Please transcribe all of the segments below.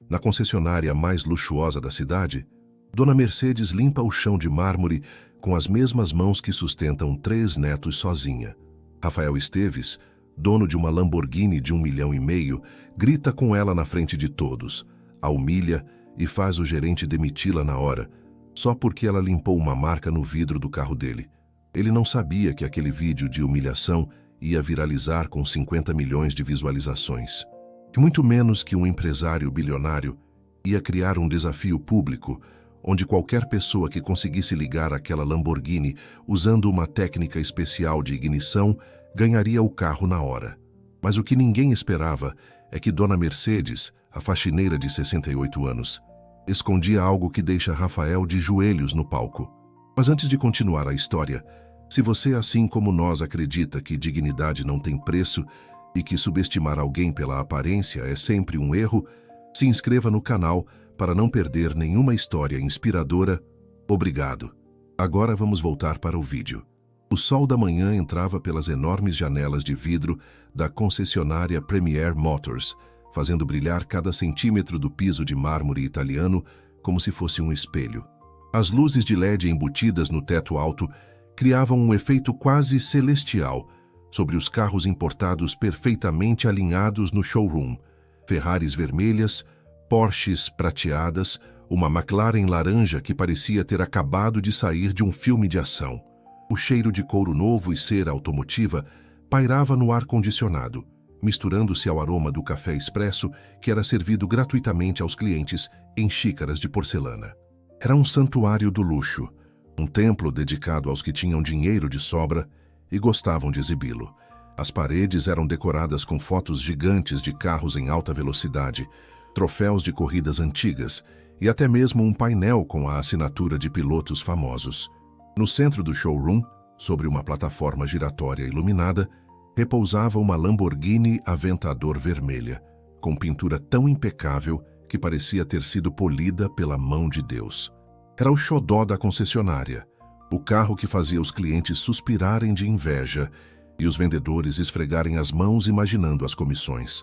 Na concessionária mais luxuosa da cidade, Dona Mercedes limpa o chão de mármore com as mesmas mãos que sustentam 3 netos sozinha. Rafael Esteves, dono de uma Lamborghini de 1,5 milhão, grita com ela na frente de todos, a humilha e faz o gerente demiti-la na hora, só porque ela limpou uma marca no vidro do carro dele. Ele não sabia que aquele vídeo de humilhação ia viralizar com 50 milhões de visualizações. E muito menos que um empresário bilionário ia criar um desafio público onde qualquer pessoa que conseguisse ligar aquela Lamborghini usando uma técnica especial de ignição ganharia o carro na hora. Mas o que ninguém esperava é que Dona Mercedes, a faxineira de 68 anos, escondia algo que deixa Rafael de joelhos no palco. Mas antes de continuar a história, se você, assim como nós, acredita que dignidade não tem preço e que subestimar alguém pela aparência é sempre um erro, se inscreva no canal para não perder nenhuma história inspiradora. Obrigado. Agora vamos voltar para o vídeo. O sol da manhã entrava pelas enormes janelas de vidro da concessionária Premier Motors, fazendo brilhar cada centímetro do piso de mármore italiano como se fosse um espelho. As luzes de LED embutidas no teto alto criavam um efeito quase celestial sobre os carros importados perfeitamente alinhados no showroom. Ferraris vermelhas, Porsches prateadas, uma McLaren laranja que parecia ter acabado de sair de um filme de ação. O cheiro de couro novo e cera automotiva pairava no ar-condicionado, misturando-se ao aroma do café expresso que era servido gratuitamente aos clientes em xícaras de porcelana. Era um santuário do luxo, um templo dedicado aos que tinham dinheiro de sobra e gostavam de exibi-lo. As paredes eram decoradas com fotos gigantes de carros em alta velocidade, troféus de corridas antigas e até mesmo um painel com a assinatura de pilotos famosos. No centro do showroom, sobre uma plataforma giratória iluminada, repousava uma Lamborghini Aventador vermelha, com pintura tão impecável que parecia ter sido polida pela mão de Deus. Era o xodó da concessionária, o carro que fazia os clientes suspirarem de inveja e os vendedores esfregarem as mãos imaginando as comissões.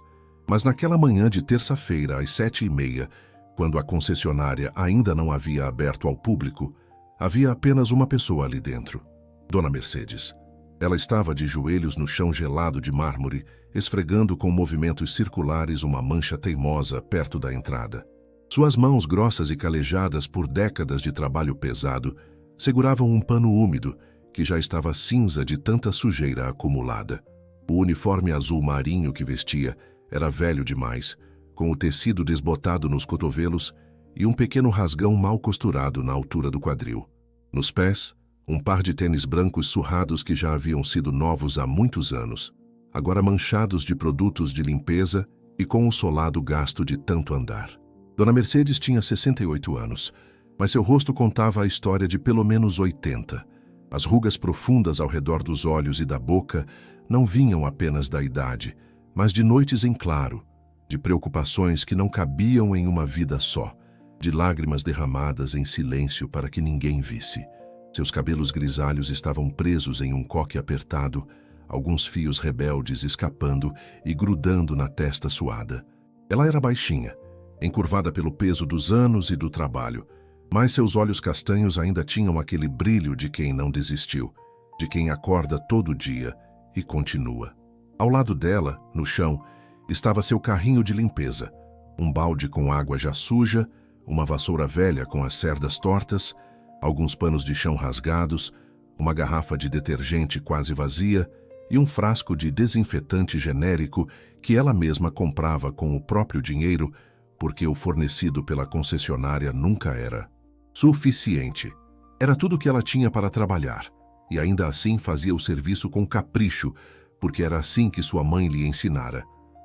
Mas naquela manhã de terça-feira, às 7h30, quando a concessionária ainda não havia aberto ao público, havia apenas uma pessoa ali dentro, Dona Mercedes. Ela estava de joelhos no chão gelado de mármore, esfregando com movimentos circulares uma mancha teimosa perto da entrada. Suas mãos grossas e calejadas por décadas de trabalho pesado seguravam um pano úmido que já estava cinza de tanta sujeira acumulada. O uniforme azul marinho que vestia era velho demais, com o tecido desbotado nos cotovelos e um pequeno rasgão mal costurado na altura do quadril. Nos pés, um par de tênis brancos surrados que já haviam sido novos há muitos anos, agora manchados de produtos de limpeza e com o solado gasto de tanto andar. Dona Mercedes tinha 68 anos, mas seu rosto contava a história de pelo menos 80. As rugas profundas ao redor dos olhos e da boca não vinham apenas da idade, mas de noites em claro, de preocupações que não cabiam em uma vida só, de lágrimas derramadas em silêncio para que ninguém visse. Seus cabelos grisalhos estavam presos em um coque apertado, alguns fios rebeldes escapando e grudando na testa suada. Ela era baixinha, encurvada pelo peso dos anos e do trabalho, mas seus olhos castanhos ainda tinham aquele brilho de quem não desistiu, de quem acorda todo dia e continua. Ao lado dela, no chão, estava seu carrinho de limpeza, um balde com água já suja, uma vassoura velha com as cerdas tortas, alguns panos de chão rasgados, uma garrafa de detergente quase vazia e um frasco de desinfetante genérico que ela mesma comprava com o próprio dinheiro, porque o fornecido pela concessionária nunca era suficiente. Era tudo que ela tinha para trabalhar, e ainda assim fazia o serviço com capricho, porque era assim que sua mãe lhe ensinara.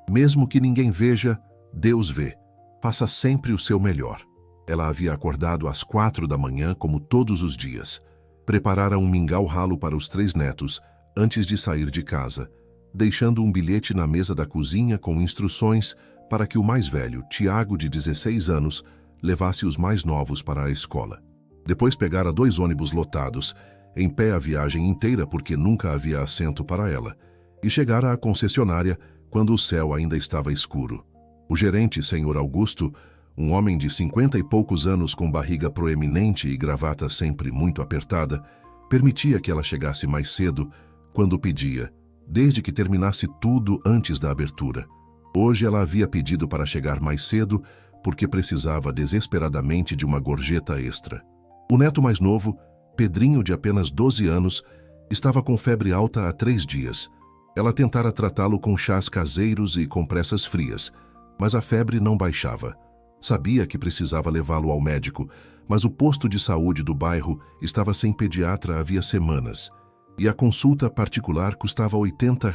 Mesmo que ninguém veja, Deus vê. Faça sempre o seu melhor. Ela havia acordado às 4 da manhã, como todos os dias. Preparara um mingau ralo para os 3 netos, antes de sair de casa, deixando um bilhete na mesa da cozinha com instruções para que o mais velho, Tiago, de 16 anos, levasse os mais novos para a escola. Depois pegara 2 ônibus lotados, em pé a viagem inteira porque nunca havia assento para ela, e chegara à concessionária quando o céu ainda estava escuro. O gerente, Sr. Augusto, Um homem de 50 e poucos anos com barriga proeminente e gravata sempre muito apertada, permitia que ela chegasse mais cedo quando pedia, desde que terminasse tudo antes da abertura. Hoje ela havia pedido para chegar mais cedo porque precisava desesperadamente de uma gorjeta extra. O neto mais novo, Pedrinho, de apenas 12 anos, estava com febre alta há 3 dias. Ela tentara tratá-lo com chás caseiros e compressas frias, mas a febre não baixava. Sabia que precisava levá-lo ao médico, mas o posto de saúde do bairro estava sem pediatra havia semanas, e a consulta particular custava R$ 80,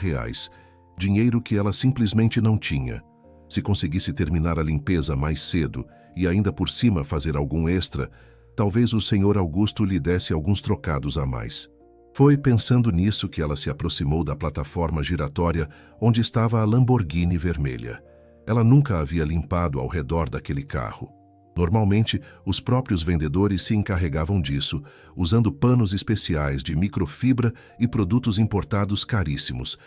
dinheiro que ela simplesmente não tinha. Se conseguisse terminar a limpeza mais cedo e ainda por cima fazer algum extra, talvez o senhor Augusto lhe desse alguns trocados a mais. Foi pensando nisso que ela se aproximou da plataforma giratória onde estava a Lamborghini vermelha. Ela nunca havia limpado ao redor daquele carro. Normalmente, os próprios vendedores se encarregavam disso, usando panos especiais de microfibra e produtos importados caríssimos.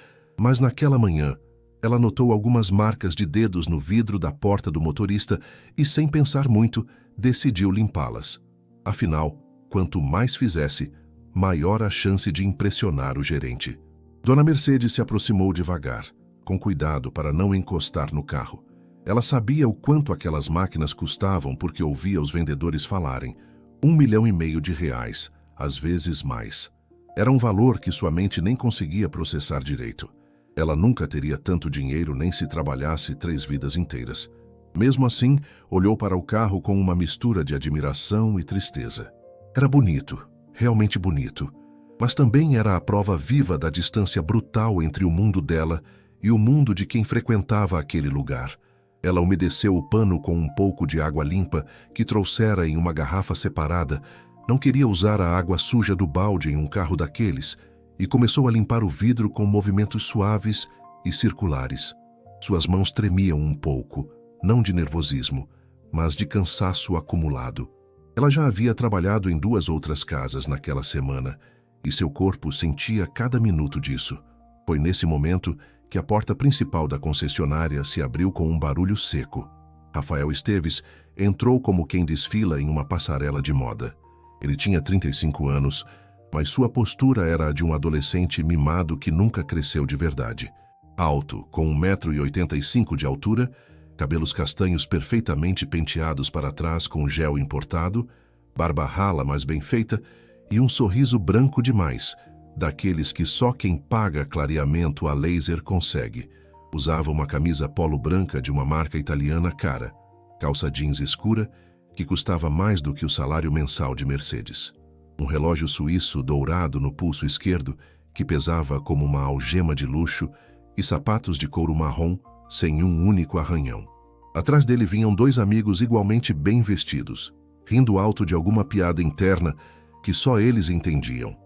Mas naquela manhã, ela notou algumas marcas de dedos no vidro da porta do motorista e, sem pensar muito, decidiu limpá-las. Afinal, quanto mais fizesse, maior a chance de impressionar o gerente. Dona Mercedes se aproximou devagar, com cuidado para não encostar no carro. Ela sabia o quanto aquelas máquinas custavam porque ouvia os vendedores falarem. R$1,5 milhão, às vezes mais. Era um valor que sua mente nem conseguia processar direito. Ela nunca teria tanto dinheiro nem se trabalhasse 3 vidas inteiras. Mesmo assim, olhou para o carro com uma mistura de admiração e tristeza. Era bonito, realmente bonito, mas também era a prova viva da distância brutal entre o mundo dela e o mundo de quem frequentava aquele lugar. Ela umedeceu o pano com um pouco de água limpa que trouxera em uma garrafa separada. Não queria usar a água suja do balde em um carro daqueles e começou a limpar o vidro com movimentos suaves e circulares. Suas mãos tremiam um pouco, não de nervosismo, mas de cansaço acumulado. Ela já havia trabalhado em 2 outras casas naquela semana e seu corpo sentia cada minuto disso. Foi nesse momento que a porta principal da concessionária se abriu com um barulho seco. Rafael Esteves entrou como quem desfila em uma passarela de moda. Ele tinha 35 anos, mas sua postura era a de um adolescente mimado que nunca cresceu de verdade. Alto, com 1,85 m de altura, cabelos castanhos perfeitamente penteados para trás com gel importado, barba rala mas bem feita e um sorriso branco demais, daqueles que só quem paga clareamento a laser consegue. Usava uma camisa polo branca de uma marca italiana cara, calça jeans escura, que custava mais do que o salário mensal de Mercedes. Um relógio suíço dourado no pulso esquerdo, que pesava como uma algema de luxo, e sapatos de couro marrom, sem um único arranhão. Atrás dele vinham 2 amigos igualmente bem vestidos, rindo alto de alguma piada interna que só eles entendiam.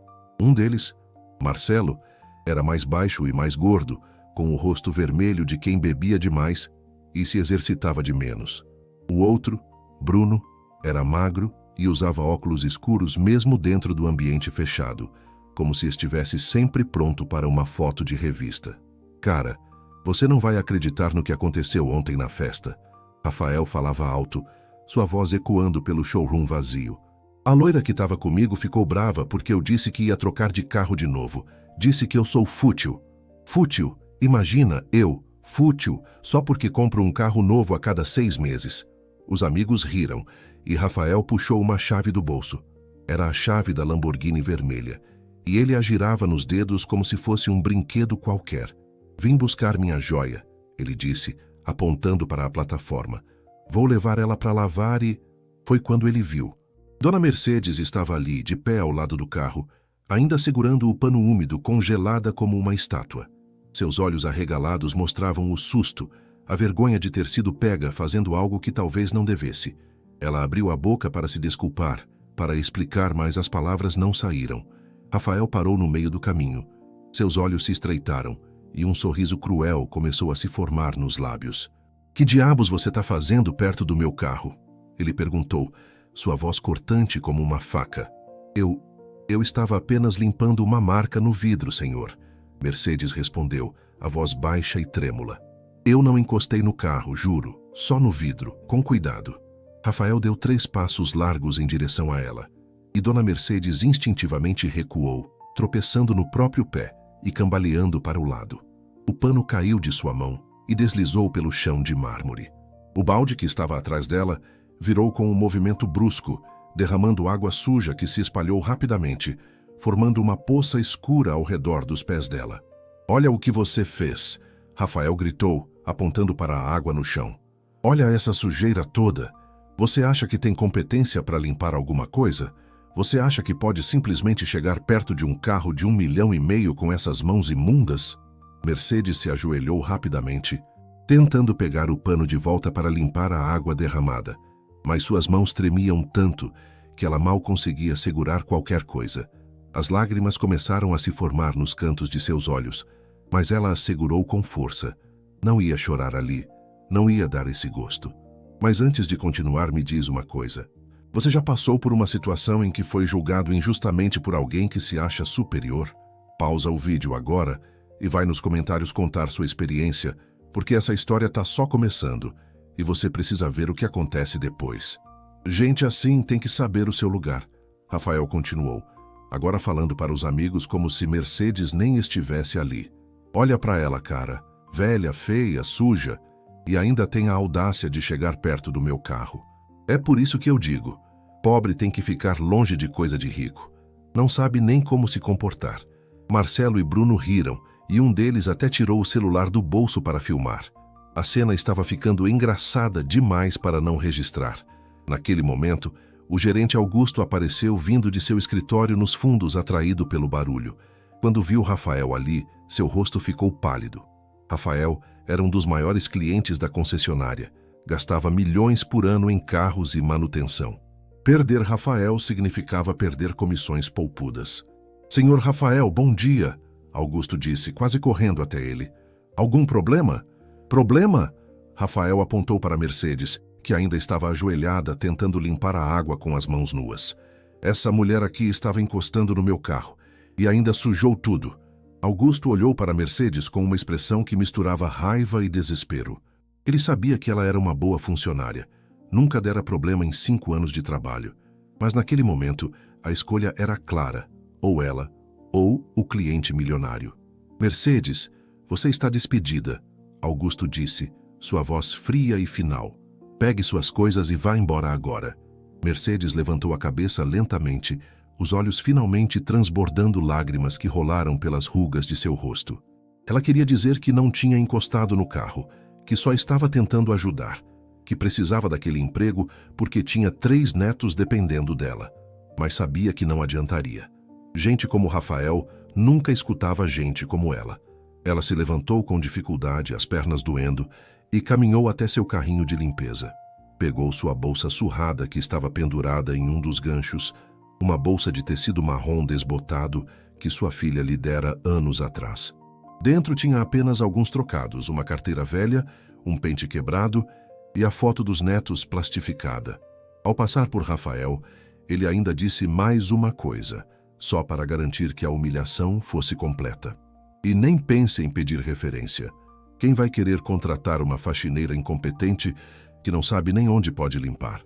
Um deles, Marcelo, era mais baixo e mais gordo, com o rosto vermelho de quem bebia demais e se exercitava de menos. O outro, Bruno, era magro e usava óculos escuros mesmo dentro do ambiente fechado, como se estivesse sempre pronto para uma foto de revista. Cara, você não vai acreditar no que aconteceu ontem na festa. Rafael falava alto, sua voz ecoando pelo showroom vazio. A loira que estava comigo ficou brava porque eu disse que ia trocar de carro de novo. Disse que eu sou fútil. Fútil? Imagina, eu, fútil, só porque compro um carro novo a cada 6 meses. Os amigos riram e Rafael puxou uma chave do bolso. Era a chave da Lamborghini vermelha e ele a girava nos dedos como se fosse um brinquedo qualquer. Vim buscar minha joia, ele disse, apontando para a plataforma. Vou levar ela para lavar e... Foi quando ele viu. Dona Mercedes estava ali, de pé ao lado do carro, ainda segurando o pano úmido, congelada como uma estátua. Seus olhos arregalados mostravam o susto, a vergonha de ter sido pega fazendo algo que talvez não devesse. Ela abriu a boca para se desculpar, para explicar, mas as palavras não saíram. Rafael parou no meio do caminho. Seus olhos se estreitaram e um sorriso cruel começou a se formar nos lábios. Que diabos você está fazendo perto do meu carro? Ele perguntou, sua voz cortante como uma faca. Eu estava apenas limpando uma marca no vidro, senhor. Mercedes respondeu, a voz baixa e trêmula. Eu não encostei no carro, juro. só no vidro, com cuidado. Rafael deu 3 passos largos em direção a ela, e Dona Mercedes instintivamente recuou, tropeçando no próprio pé e cambaleando para o lado. O pano caiu de sua mão e deslizou pelo chão de mármore. O balde que estava atrás dela virou com um movimento brusco, derramando água suja que se espalhou rapidamente, formando uma poça escura ao redor dos pés dela. "Olha o que você fez!" Rafael gritou, apontando para a água no chão. "Olha essa sujeira toda! Você acha que tem competência para limpar alguma coisa? Você acha que pode simplesmente chegar perto de um carro de 1,5 milhão com essas mãos imundas?" Mercedes se ajoelhou rapidamente, tentando pegar o pano de volta para limpar a água derramada, mas suas mãos tremiam tanto que ela mal conseguia segurar qualquer coisa. As lágrimas começaram a se formar nos cantos de seus olhos, mas ela as segurou com força. Não ia chorar ali, não ia dar esse gosto. "Mas antes de continuar, me diz uma coisa. Você já passou por uma situação em que foi julgado injustamente por alguém que se acha superior? Pausa o vídeo agora e vai nos comentários contar sua experiência, porque essa história está só começando e você precisa ver o que acontece depois. Gente assim tem que saber o seu lugar." Rafael continuou, agora falando para os amigos como se Mercedes nem estivesse ali. "Olha para ela, cara. Velha, feia, suja, e ainda tem a audácia de chegar perto do meu carro. É por isso que eu digo, pobre tem que ficar longe de coisa de rico. Não sabe nem como se comportar." Marcelo e Bruno riram, e um deles até tirou o celular do bolso para filmar. A cena estava ficando engraçada demais para não registrar. Naquele momento, o gerente Augusto apareceu vindo de seu escritório nos fundos, atraído pelo barulho. Quando viu Rafael ali, seu rosto ficou pálido. Rafael era um dos maiores clientes da concessionária. Gastava milhões por ano em carros e manutenção. Perder Rafael significava perder comissões poupudas. "Senhor Rafael, bom dia!" Augusto disse, quase correndo até ele. "Algum problema?" "Problema?" Rafael apontou para Mercedes, que ainda estava ajoelhada tentando limpar a água com as mãos nuas. "Essa mulher aqui estava encostando no meu carro e ainda sujou tudo." Augusto olhou para Mercedes com uma expressão que misturava raiva e desespero. Ele sabia que ela era uma boa funcionária. Nunca dera problema em 5 anos de trabalho. Mas naquele momento, a escolha era clara. Ou ela, ou o cliente milionário. "Mercedes, você está despedida", Augusto disse, sua voz fria e final. "Pegue suas coisas e vá embora agora." Mercedes levantou a cabeça lentamente, os olhos finalmente transbordando lágrimas que rolaram pelas rugas de seu rosto. Ela queria dizer que não tinha encostado no carro, que só estava tentando ajudar, que precisava daquele emprego porque tinha 3 netos dependendo dela, mas sabia que não adiantaria. Gente como Rafael nunca escutava gente como ela. Ela se levantou com dificuldade, as pernas doendo, e caminhou até seu carrinho de limpeza. Pegou sua bolsa surrada que estava pendurada em um dos ganchos, uma bolsa de tecido marrom desbotado que sua filha lhe dera anos atrás. Dentro tinha apenas alguns trocados, uma carteira velha, um pente quebrado e a foto dos netos plastificada. Ao passar por Rafael, ele ainda disse mais uma coisa, só para garantir que a humilhação fosse completa. "E nem pense em pedir referência. Quem vai querer contratar uma faxineira incompetente que não sabe nem onde pode limpar?"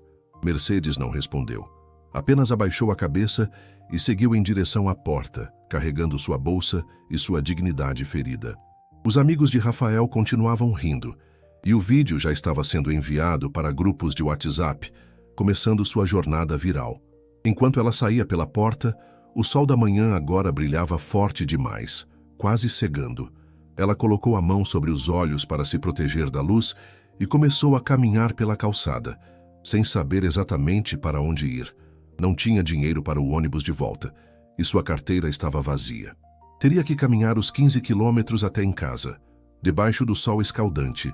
Mercedes não respondeu. Apenas abaixou a cabeça e seguiu em direção à porta, carregando sua bolsa e sua dignidade ferida. Os amigos de Rafael continuavam rindo, e o vídeo já estava sendo enviado para grupos de WhatsApp, começando sua jornada viral. Enquanto ela saía pela porta, o sol da manhã agora brilhava forte demais, quase cegando. Ela colocou a mão sobre os olhos para se proteger da luz e começou a caminhar pela calçada, sem saber exatamente para onde ir. Não tinha dinheiro para o ônibus de volta, e sua carteira estava vazia. Teria que caminhar os 15 quilômetros até em casa, debaixo do sol escaldante,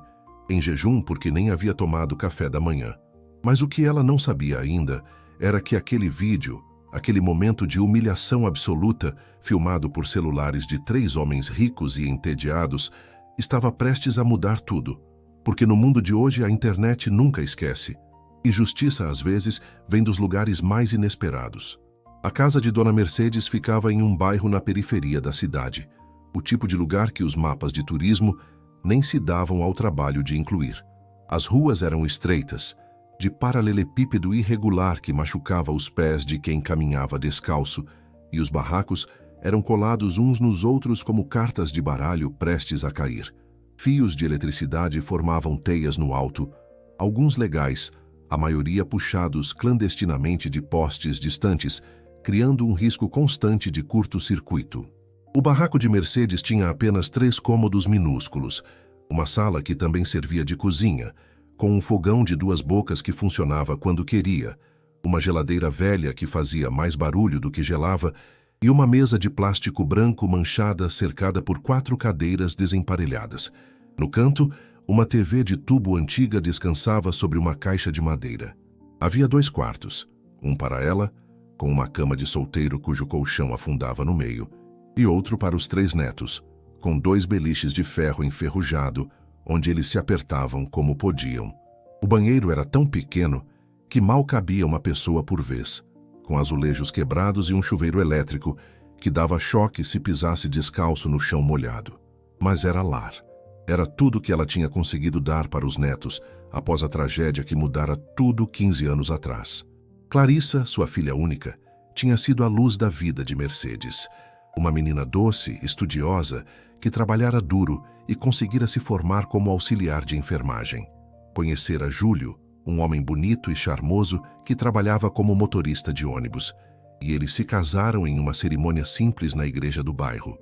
em jejum porque nem havia tomado café da manhã. Mas o que ela não sabia ainda era que aquele vídeo, aquele momento de humilhação absoluta, filmado por celulares de 3 homens ricos e entediados, estava prestes a mudar tudo. Porque no mundo de hoje a internet nunca esquece. E justiça, às vezes, vem dos lugares mais inesperados. A casa de Dona Mercedes ficava em um bairro na periferia da cidade, o tipo de lugar que os mapas de turismo nem se davam ao trabalho de incluir. As ruas eram estreitas, de paralelepípedo irregular que machucava os pés de quem caminhava descalço, e os barracos eram colados uns nos outros como cartas de baralho prestes a cair. Fios de eletricidade formavam teias no alto, alguns legais, a maioria puxados clandestinamente de postes distantes, criando um risco constante de curto-circuito. O barraco de Mercedes tinha apenas 3 cômodos minúsculos, uma sala que também servia de cozinha, com um fogão de 2 bocas que funcionava quando queria, uma geladeira velha que fazia mais barulho do que gelava e uma mesa de plástico branco manchada cercada por 4 cadeiras desemparelhadas. No canto, uma TV de tubo antiga descansava sobre uma caixa de madeira. Havia 2 quartos, um para ela, com uma cama de solteiro cujo colchão afundava no meio, e outro para os 3 netos, com 2 beliches de ferro enferrujado, onde eles se apertavam como podiam. O banheiro era tão pequeno que mal cabia uma pessoa por vez, com azulejos quebrados e um chuveiro elétrico que dava choque se pisasse descalço no chão molhado. Mas era lar. Era tudo que ela tinha conseguido dar para os netos após a tragédia que mudara tudo 15 anos atrás. Clarissa, sua filha única, tinha sido a luz da vida de Mercedes. Uma menina doce, estudiosa, que trabalhara duro e conseguira se formar como auxiliar de enfermagem. Conhecera Júlio, um homem bonito e charmoso que trabalhava como motorista de ônibus, e eles se casaram em uma cerimônia simples na igreja do bairro.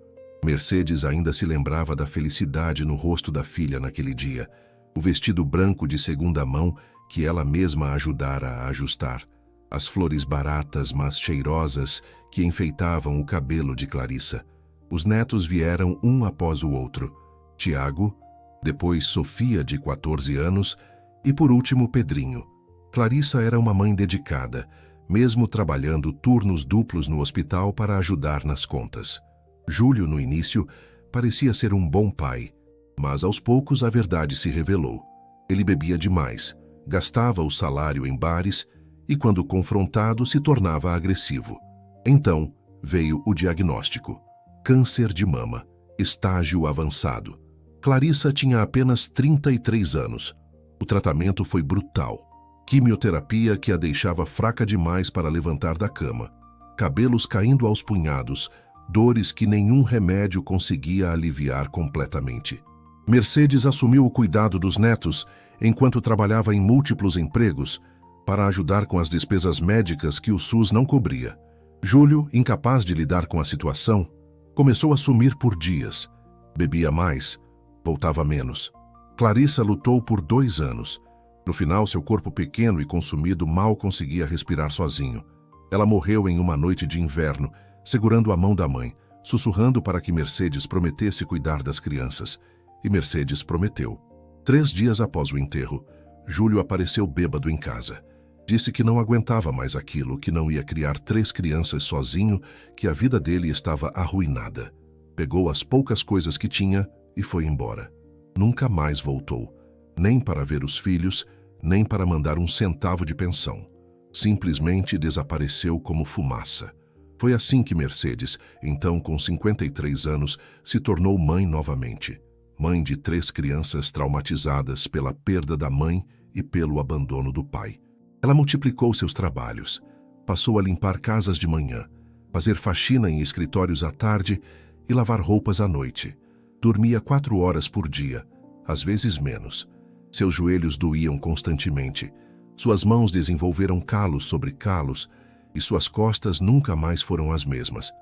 Mercedes ainda se lembrava da felicidade no rosto da filha naquele dia, o vestido branco de segunda mão que ela mesma ajudara a ajustar, as flores baratas mas cheirosas que enfeitavam o cabelo de Clarissa. Os netos vieram um após o outro: Tiago, depois Sofia, de 14 anos, e por último Pedrinho. Clarissa era uma mãe dedicada, mesmo trabalhando turnos duplos no hospital para ajudar nas contas. Júlio, no início, parecia ser um bom pai, mas aos poucos a verdade se revelou. Ele bebia demais, gastava o salário em bares e, quando confrontado, se tornava agressivo. Então, veio o diagnóstico: câncer de mama, estágio avançado. Clarissa tinha apenas 33 anos. O tratamento foi brutal. Quimioterapia que a deixava fraca demais para levantar da cama, cabelos caindo aos punhados, dores que nenhum remédio conseguia aliviar completamente. Mercedes assumiu o cuidado dos netos enquanto trabalhava em múltiplos empregos para ajudar com as despesas médicas que o SUS não cobria. Júlio, incapaz de lidar com a situação, começou a sumir por dias. Bebia mais, voltava menos. Clarissa lutou por 2 anos. No final, seu corpo pequeno e consumido mal conseguia respirar sozinho. Ela morreu em uma noite de inverno, segurando a mão da mãe, sussurrando para que Mercedes prometesse cuidar das crianças. E Mercedes prometeu. 3 dias após o enterro, Júlio apareceu bêbado em casa. Disse que não aguentava mais aquilo, que não ia criar 3 crianças sozinho, que a vida dele estava arruinada. Pegou as poucas coisas que tinha e foi embora. Nunca mais voltou, nem para ver os filhos, nem para mandar 1 centavo de pensão. Simplesmente desapareceu como fumaça. Foi assim que Mercedes, então com 53 anos, se tornou mãe novamente. Mãe de 3 crianças traumatizadas pela perda da mãe e pelo abandono do pai. Ela multiplicou seus trabalhos. Passou a limpar casas de manhã, fazer faxina em escritórios à tarde e lavar roupas à noite. Dormia 4 horas por dia, às vezes menos. Seus joelhos doíam constantemente. Suas mãos desenvolveram calos sobre calos e suas costas nunca mais foram as mesmas.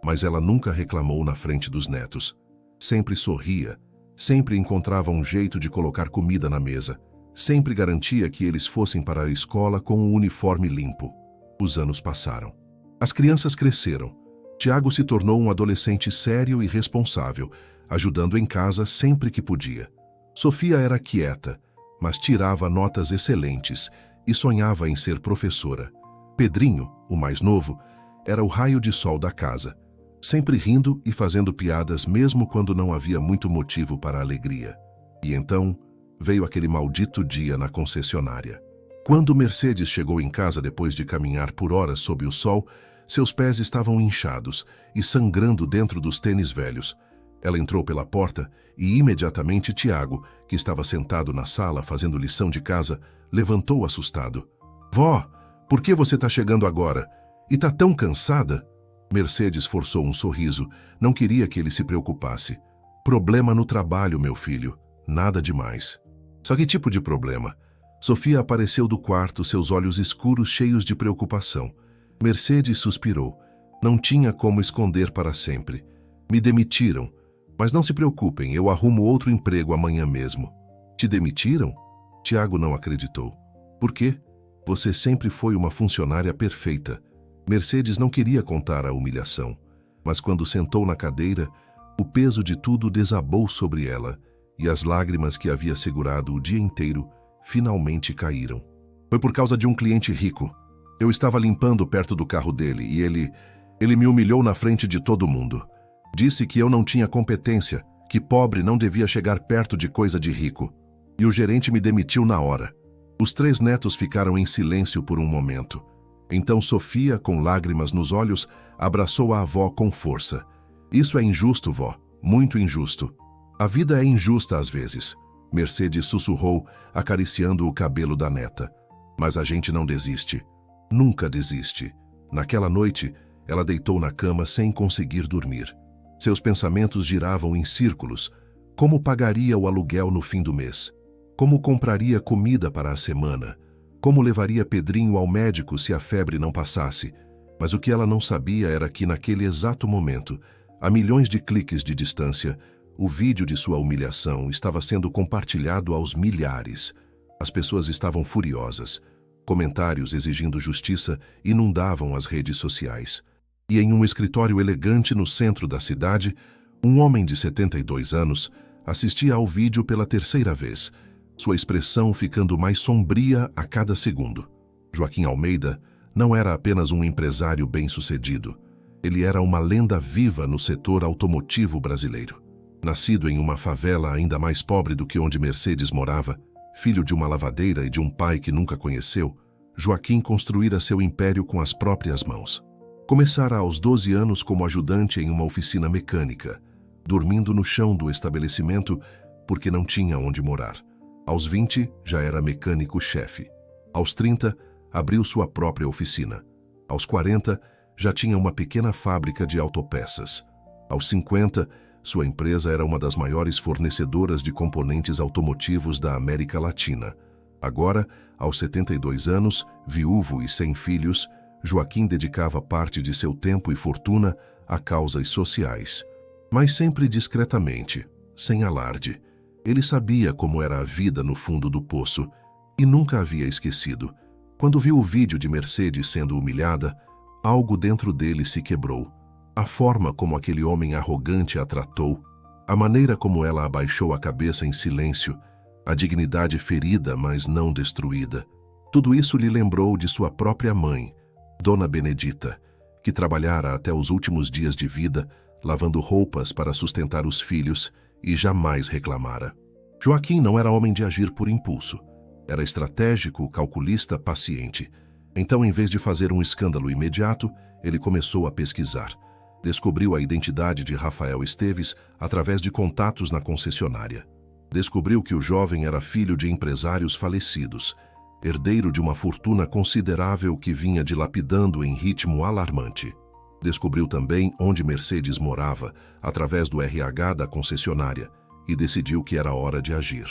Mas ela nunca reclamou na frente dos netos. Sempre sorria, sempre encontrava um jeito de colocar comida na mesa, sempre garantia que eles fossem para a escola com o uniforme limpo. Os anos passaram. As crianças cresceram. Tiago se tornou um adolescente sério e responsável, ajudando em casa sempre que podia. Sofia era quieta, mas tirava notas excelentes e sonhava em ser professora. Pedrinho, o mais novo, era o raio de sol da casa, sempre rindo e fazendo piadas mesmo quando não havia muito motivo para a alegria. E então veio aquele maldito dia na concessionária. Quando Mercedes chegou em casa depois de caminhar por horas sob o sol, seus pés estavam inchados e sangrando dentro dos tênis velhos. Ela entrou pela porta e imediatamente Tiago, que estava sentado na sala fazendo lição de casa, levantou assustado. Vó, por que você está chegando agora? E está tão cansada? Mercedes forçou um sorriso, não queria que ele se preocupasse. Problema no trabalho, meu filho. Nada demais. Só que tipo de problema? Sofia apareceu do quarto, seus olhos escuros cheios de preocupação. Mercedes suspirou. Não tinha como esconder para sempre. Me demitiram. Mas não se preocupem, eu arrumo outro emprego amanhã mesmo. Te demitiram? Tiago não acreditou. Por quê? Você sempre foi uma funcionária perfeita. Mercedes não queria contar a humilhação. Mas quando sentou na cadeira, o peso de tudo desabou sobre ela e as lágrimas que havia segurado o dia inteiro finalmente caíram. Foi por causa de um cliente rico. Eu estava limpando perto do carro dele e ele me humilhou na frente de todo mundo. Disse que eu não tinha competência, que pobre não devia chegar perto de coisa de rico. E o gerente me demitiu na hora. Os 3 netos ficaram em silêncio por um momento. Então Sofia, com lágrimas nos olhos, abraçou a avó com força. Isso é injusto, vó, muito injusto. A vida é injusta às vezes. Mercedes sussurrou, acariciando o cabelo da neta. Mas a gente não desiste. Nunca desiste. Naquela noite, ela deitou na cama sem conseguir dormir. Seus pensamentos giravam em círculos. Como pagaria o aluguel no fim do mês? Como compraria comida para a semana? Como levaria Pedrinho ao médico se a febre não passasse? Mas o que ela não sabia era que naquele exato momento, a milhões de cliques de distância, o vídeo de sua humilhação estava sendo compartilhado aos milhares. As pessoas estavam furiosas. Comentários exigindo justiça inundavam as redes sociais. E em um escritório elegante no centro da cidade, um homem de 72 anos assistia ao vídeo pela 3ª vez, sua expressão ficando mais sombria a cada segundo. Joaquim Almeida não era apenas um empresário bem-sucedido. Ele era uma lenda viva no setor automotivo brasileiro. Nascido em uma favela ainda mais pobre do que onde Mercedes morava, filho de uma lavadeira e de um pai que nunca conheceu, Joaquim construíra seu império com as próprias mãos. Começara aos 12 anos como ajudante em uma oficina mecânica, dormindo no chão do estabelecimento porque não tinha onde morar. Aos 20, já era mecânico-chefe. Aos 30, abriu sua própria oficina. Aos 40, já tinha uma pequena fábrica de autopeças. Aos 50, sua empresa era uma das maiores fornecedoras de componentes automotivos da América Latina. Agora, aos 72 anos, viúvo e sem filhos, Joaquim dedicava parte de seu tempo e fortuna a causas sociais. Mas sempre discretamente, sem alarde. Ele sabia como era a vida no fundo do poço e nunca havia esquecido. Quando viu o vídeo de Mercedes sendo humilhada, algo dentro dele se quebrou. A forma como aquele homem arrogante a tratou, a maneira como ela abaixou a cabeça em silêncio, a dignidade ferida, mas não destruída. Tudo isso lhe lembrou de sua própria mãe, Dona Benedita, que trabalhara até os últimos dias de vida, lavando roupas para sustentar os filhos e jamais reclamara. Joaquim não era homem de agir por impulso. Era estratégico, calculista, paciente. Então, em vez de fazer um escândalo imediato, ele começou a pesquisar. Descobriu a identidade de Rafael Esteves através de contatos na concessionária. Descobriu que o jovem era filho de empresários falecidos, herdeiro de uma fortuna considerável que vinha dilapidando em ritmo alarmante. Descobriu também onde Mercedes morava, através do RH da concessionária, e decidiu que era hora de agir.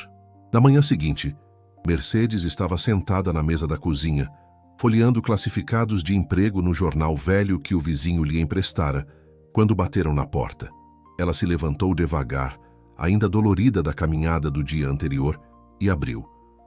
Na manhã seguinte, Mercedes estava sentada na mesa da cozinha, folheando classificados de emprego no jornal velho que o vizinho lhe emprestara, quando bateram na porta. Ela se levantou devagar, ainda dolorida da caminhada do dia anterior, e abriu.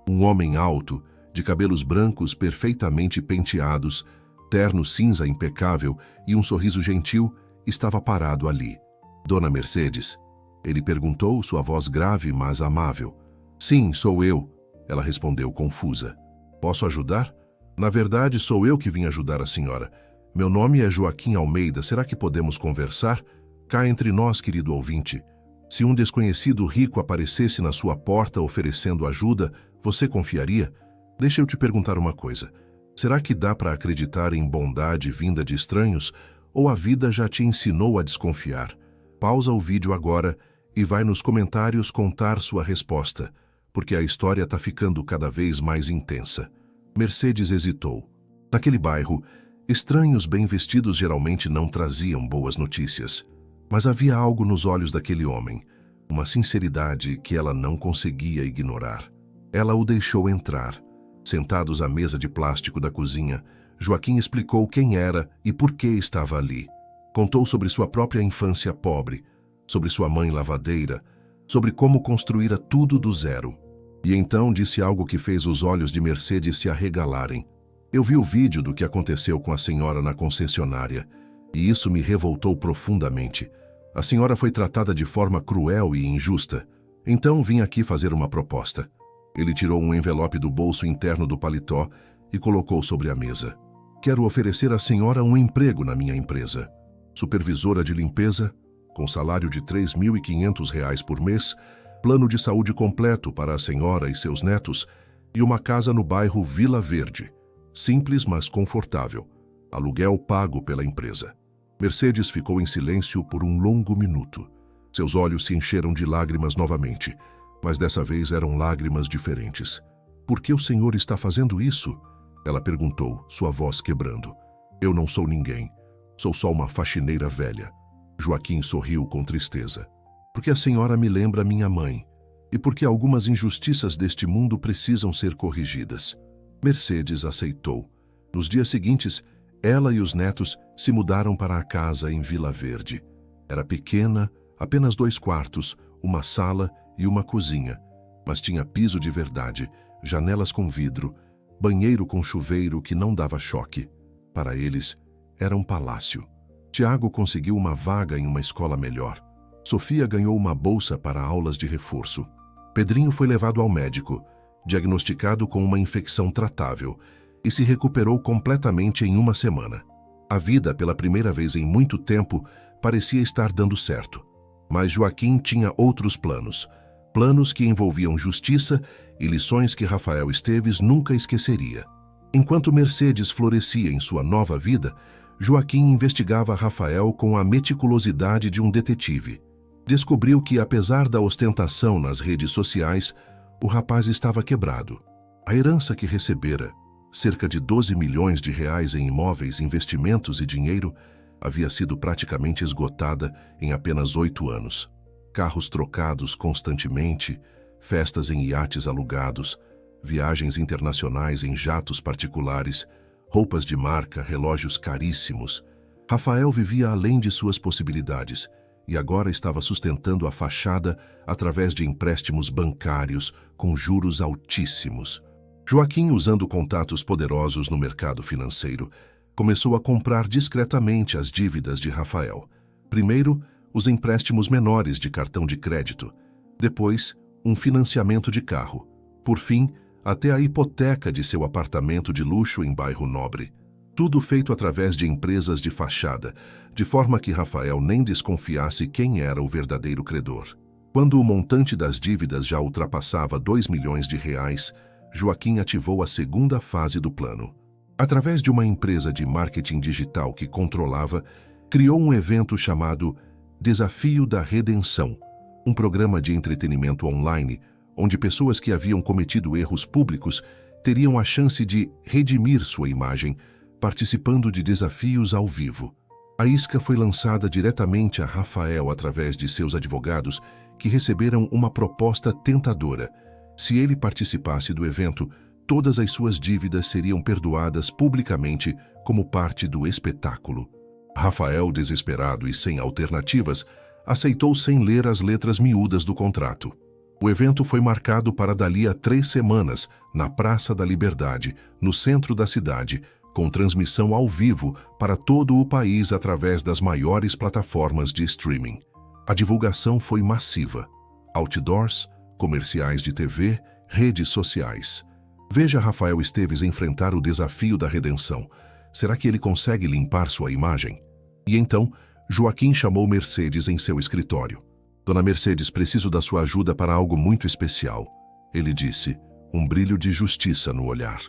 Um homem alto, de cabelos brancos perfeitamente penteados, terno cinza impecável e um sorriso gentil, estava parado ali. Dona Mercedes? Ele perguntou, sua voz grave, mas amável. Sim, sou eu, ela respondeu confusa. Posso ajudar? Na verdade, sou eu que vim ajudar a senhora. Meu nome é Joaquim Almeida, será que podemos conversar? Cá entre nós, querido ouvinte. Se um desconhecido rico aparecesse na sua porta oferecendo ajuda, você confiaria? Deixa eu te perguntar uma coisa. Será que dá para acreditar em bondade vinda de estranhos, ou a vida já te ensinou a desconfiar? pausa o vídeo agora e vai nos comentários contar sua resposta, porque a história está ficando cada vez mais intensa. Mercedes hesitou. Naquele bairro, estranhos bem vestidos geralmente não traziam boas notícias. Mas havia algo nos olhos daquele homem, uma sinceridade que ela não conseguia ignorar. Ela o deixou entrar. Sentados à mesa de plástico da cozinha, Joaquim explicou quem era e por que estava ali. Contou sobre sua própria infância pobre, sobre sua mãe lavadeira, sobre como construíra tudo do zero. E então disse algo que fez os olhos de Mercedes se arregalarem. Eu vi o vídeo do que aconteceu com a senhora na concessionária, e isso me revoltou profundamente. A senhora foi tratada de forma cruel e injusta. Então vim aqui fazer uma proposta. Ele tirou um envelope do bolso interno do paletó e colocou sobre a mesa. Quero oferecer à senhora um emprego na minha empresa. Supervisora de limpeza, com salário de R$ 3.500 por mês, plano de saúde completo para a senhora e seus netos e uma casa no bairro Vila Verde. Simples, mas confortável. Aluguel pago pela empresa. Mercedes ficou em silêncio por um longo minuto. Seus olhos se encheram de lágrimas novamente, mas dessa vez eram lágrimas diferentes. Por que o senhor está fazendo isso? Ela perguntou, sua voz quebrando. Eu não sou ninguém. Sou só uma faxineira velha. Joaquim sorriu com tristeza. Porque a senhora me lembra minha mãe, e porque algumas injustiças deste mundo precisam ser corrigidas. Mercedes aceitou. Nos dias seguintes, ela e os netos se mudaram para a casa em Vila Verde. Era pequena, apenas 2 quartos, uma sala e uma cozinha, mas tinha piso de verdade, janelas com vidro, banheiro com chuveiro que não dava choque. Para eles, era um palácio. Tiago conseguiu uma vaga em uma escola melhor. Sofia ganhou uma bolsa para aulas de reforço. Pedrinho foi levado ao médico, diagnosticado com uma infecção tratável, e se recuperou completamente em uma semana. A vida, pela primeira vez em muito tempo, parecia estar dando certo. Mas Joaquim tinha outros planos. Planos que envolviam justiça e lições que Rafael Esteves nunca esqueceria. Enquanto Mercedes florescia em sua nova vida, Joaquim investigava Rafael com a meticulosidade de um detetive. Descobriu que, apesar da ostentação nas redes sociais, o rapaz estava quebrado. A herança que recebera, cerca de 12 milhões de reais em imóveis, investimentos e dinheiro, havia sido praticamente esgotada em apenas 8 anos. Carros trocados constantemente, festas em iates alugados, viagens internacionais em jatos particulares, roupas de marca, relógios caríssimos. Rafael vivia além de suas possibilidades e agora estava sustentando a fachada através de empréstimos bancários com juros altíssimos. Joaquim, usando contatos poderosos no mercado financeiro, começou a comprar discretamente as dívidas de Rafael. Primeiro, os empréstimos menores de cartão de crédito. Depois, um financiamento de carro. Por fim, até a hipoteca de seu apartamento de luxo em bairro nobre. Tudo feito através de empresas de fachada, de forma que Rafael nem desconfiasse quem era o verdadeiro credor. Quando o montante das dívidas já ultrapassava 2 milhões de reais, Joaquim ativou a segunda fase do plano. Através de uma empresa de marketing digital que controlava, criou um evento chamado Desafio da Redenção, um programa de entretenimento online onde pessoas que haviam cometido erros públicos teriam a chance de redimir sua imagem, participando de desafios ao vivo. A isca foi lançada diretamente a Rafael através de seus advogados, que receberam uma proposta tentadora. Se ele participasse do evento, todas as suas dívidas seriam perdoadas publicamente como parte do espetáculo. Rafael, desesperado e sem alternativas, aceitou sem ler as letras miúdas do contrato. O evento foi marcado para dali a 3 semanas, na Praça da Liberdade, no centro da cidade, com transmissão ao vivo para todo o país através das maiores plataformas de streaming. A divulgação foi massiva. Outdoors, comerciais de TV, redes sociais. Veja Rafael Esteves enfrentar o desafio da redenção. Será que ele consegue limpar sua imagem? E então, Joaquim chamou Mercedes em seu escritório. Dona Mercedes, preciso da sua ajuda para algo muito especial. Ele disse, um brilho de justiça no olhar.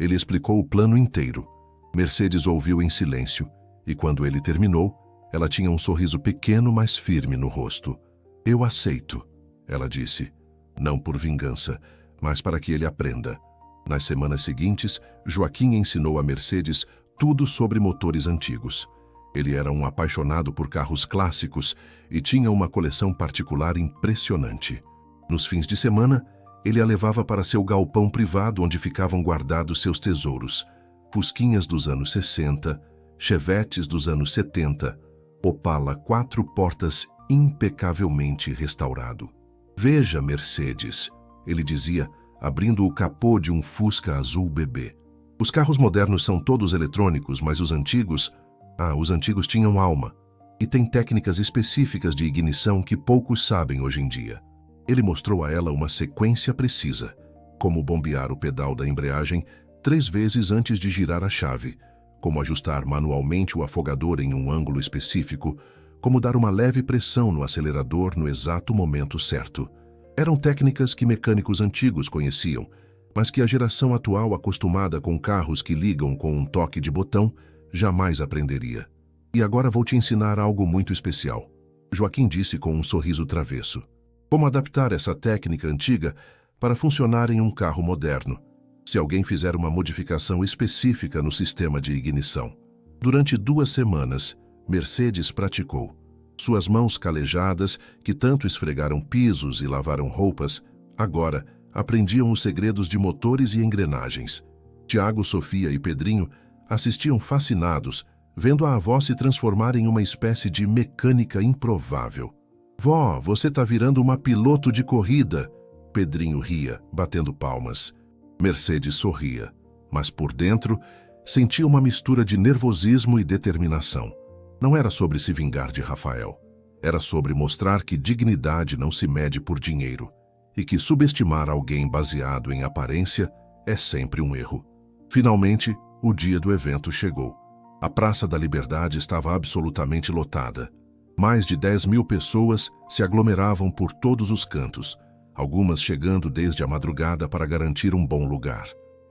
Ele explicou o plano inteiro. Mercedes ouviu em silêncio, e quando ele terminou, Ela tinha um sorriso pequeno, mas firme no rosto. Eu aceito, ela disse. Não por vingança, mas para que ele aprenda. Nas semanas seguintes, Joaquim ensinou a Mercedes tudo sobre motores antigos. Ele era um apaixonado por carros clássicos e tinha uma coleção particular impressionante. Nos fins de semana, ele a levava para seu galpão privado onde ficavam guardados seus tesouros. Fusquinhas dos anos 60, Chevetes dos anos 70, Opala 4 portas impecavelmente restaurado. Veja, Mercedes, ele dizia, abrindo o capô de um Fusca azul bebê. Os carros modernos são todos eletrônicos, mas os antigos tinham alma e têm técnicas específicas de ignição que poucos sabem hoje em dia. Ele mostrou a ela uma sequência precisa, como bombear o pedal da embreagem 3 vezes antes de girar a chave, como ajustar manualmente o afogador em um ângulo específico, como dar uma leve pressão no acelerador no exato momento certo. Eram técnicas que mecânicos antigos conheciam, mas que a geração atual, acostumada com carros que ligam com um toque de botão, jamais aprenderia. E agora vou te ensinar algo muito especial, Joaquim disse com um sorriso travesso. Como adaptar essa técnica antiga para funcionar em um carro moderno, se alguém fizer uma modificação específica no sistema de ignição. Durante 2 semanas, Mercedes praticou. Suas mãos calejadas, que tanto esfregaram pisos e lavaram roupas, agora aprendiam os segredos de motores e engrenagens. Tiago, Sofia e Pedrinho assistiam fascinados, vendo a avó se transformar em uma espécie de mecânica improvável. Vó, você tá virando uma piloto de corrida, Pedrinho ria, batendo palmas. Mercedes sorria, mas por dentro sentia uma mistura de nervosismo e determinação. Não era sobre se vingar de Rafael. Era sobre mostrar que dignidade não se mede por dinheiro e que subestimar alguém baseado em aparência é sempre um erro. Finalmente, o dia do evento chegou. A Praça da Liberdade estava absolutamente lotada. Mais de 10.000 pessoas se aglomeravam por todos os cantos, algumas chegando desde a madrugada para garantir um bom lugar.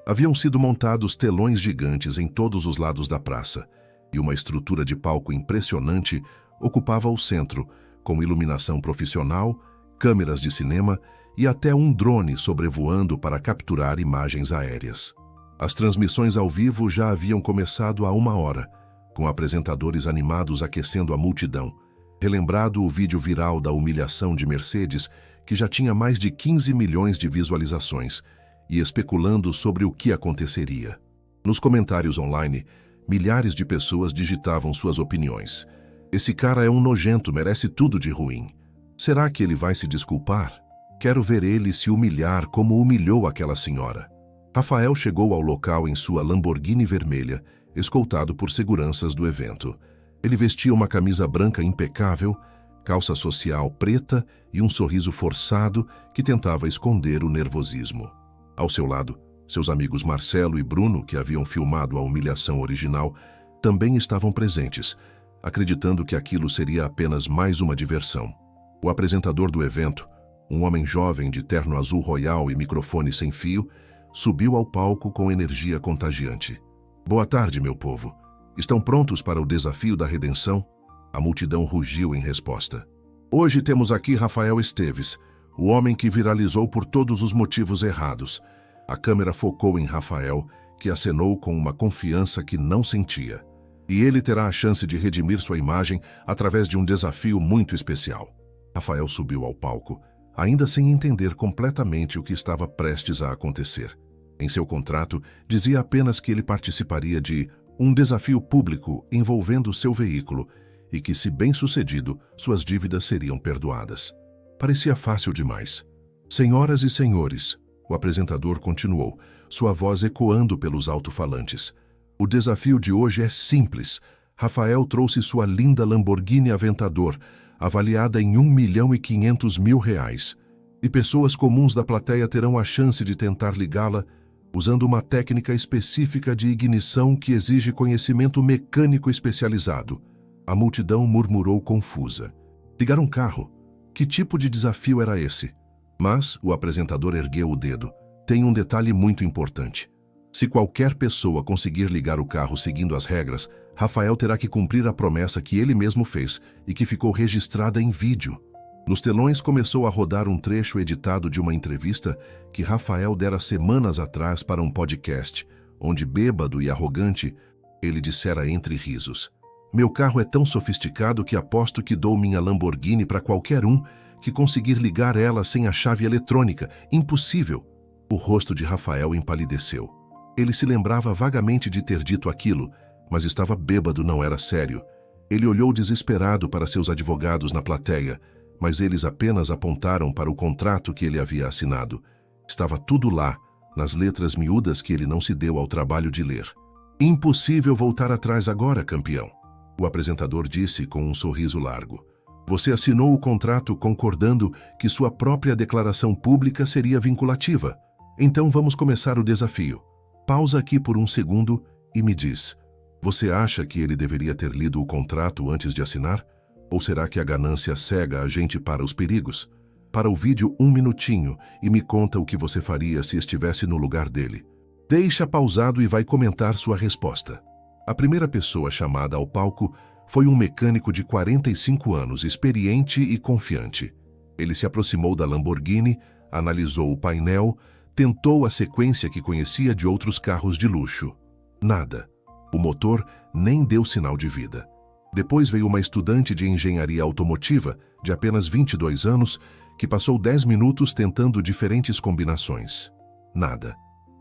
Haviam sido montados telões gigantes em todos os lados da praça, e uma estrutura de palco impressionante ocupava o centro, com iluminação profissional, câmeras de cinema e até um drone sobrevoando para capturar imagens aéreas. As transmissões ao vivo já haviam começado há 1 hora, com apresentadores animados aquecendo a multidão, relembrado o vídeo viral da humilhação de Mercedes, que já tinha mais de 15 milhões de visualizações, e especulando sobre o que aconteceria. Nos comentários online, milhares de pessoas digitavam suas opiniões. Esse cara é um nojento, merece tudo de ruim. Será que ele vai se desculpar? Quero ver ele se humilhar como humilhou aquela senhora. Rafael chegou ao local em sua Lamborghini vermelha, escoltado por seguranças do evento. Ele vestia uma camisa branca impecável, calça social preta e um sorriso forçado que tentava esconder o nervosismo. Ao seu lado, seus amigos Marcelo e Bruno, que haviam filmado a humilhação original, também estavam presentes, acreditando que aquilo seria apenas mais uma diversão. O apresentador do evento, um homem jovem de terno azul royal e microfone sem fio, subiu ao palco com energia contagiante. Boa tarde, meu povo. Estão prontos para o desafio da redenção? A multidão rugiu em resposta. Hoje temos aqui Rafael Esteves, o homem que viralizou por todos os motivos errados. A câmera focou em Rafael, que acenou com uma confiança que não sentia. E ele terá a chance de redimir sua imagem através de um desafio muito especial. Rafael subiu ao palco, ainda sem entender completamente o que estava prestes a acontecer. Em seu contrato, dizia apenas que ele participaria de um desafio público envolvendo seu veículo e que, se bem-sucedido, suas dívidas seriam perdoadas. Parecia fácil demais. Senhoras e senhores, o apresentador continuou, sua voz ecoando pelos alto-falantes. O desafio de hoje é simples. Rafael trouxe sua linda Lamborghini Aventador, avaliada em R$1.500.000, e pessoas comuns da plateia terão a chance de tentar ligá-la usando uma técnica específica de ignição que exige conhecimento mecânico especializado. A multidão murmurou confusa. Ligar um carro? Que tipo de desafio era esse? Mas o apresentador ergueu o dedo. Tem um detalhe muito importante. Se qualquer pessoa conseguir ligar o carro seguindo as regras, Rafael terá que cumprir a promessa que ele mesmo fez e que ficou registrada em vídeo. Nos telões começou a rodar um trecho editado de uma entrevista que Rafael dera semanas atrás para um podcast, onde, bêbado e arrogante, ele dissera entre risos: "Meu carro é tão sofisticado que aposto que dou minha Lamborghini para qualquer um que conseguir ligar ela sem a chave eletrônica. Impossível." O rosto de Rafael empalideceu. Ele se lembrava vagamente de ter dito aquilo, mas estava bêbado, não era sério. Ele olhou desesperado para seus advogados na plateia, mas eles apenas apontaram para o contrato que ele havia assinado. Estava tudo lá, nas letras miúdas que ele não se deu ao trabalho de ler. "Impossível voltar atrás agora, campeão," o apresentador disse com um sorriso largo. "Você assinou o contrato concordando que sua própria declaração pública seria vinculativa. Então vamos começar o desafio. Pausa aqui por um segundo e me diz: você acha que ele deveria ter lido o contrato antes de assinar? Ou será que a ganância cega a gente para os perigos? Para o vídeo 1 minutinho e me conta o que você faria se estivesse no lugar dele. Deixa pausado e vai comentar sua resposta." A primeira pessoa chamada ao palco foi um mecânico de 45 anos, experiente e confiante. Ele se aproximou da Lamborghini, analisou o painel, tentou a sequência que conhecia de outros carros de luxo. Nada. O motor nem deu sinal de vida. Depois veio uma estudante de engenharia automotiva, de apenas 22 anos, que passou 10 minutos tentando diferentes combinações. Nada.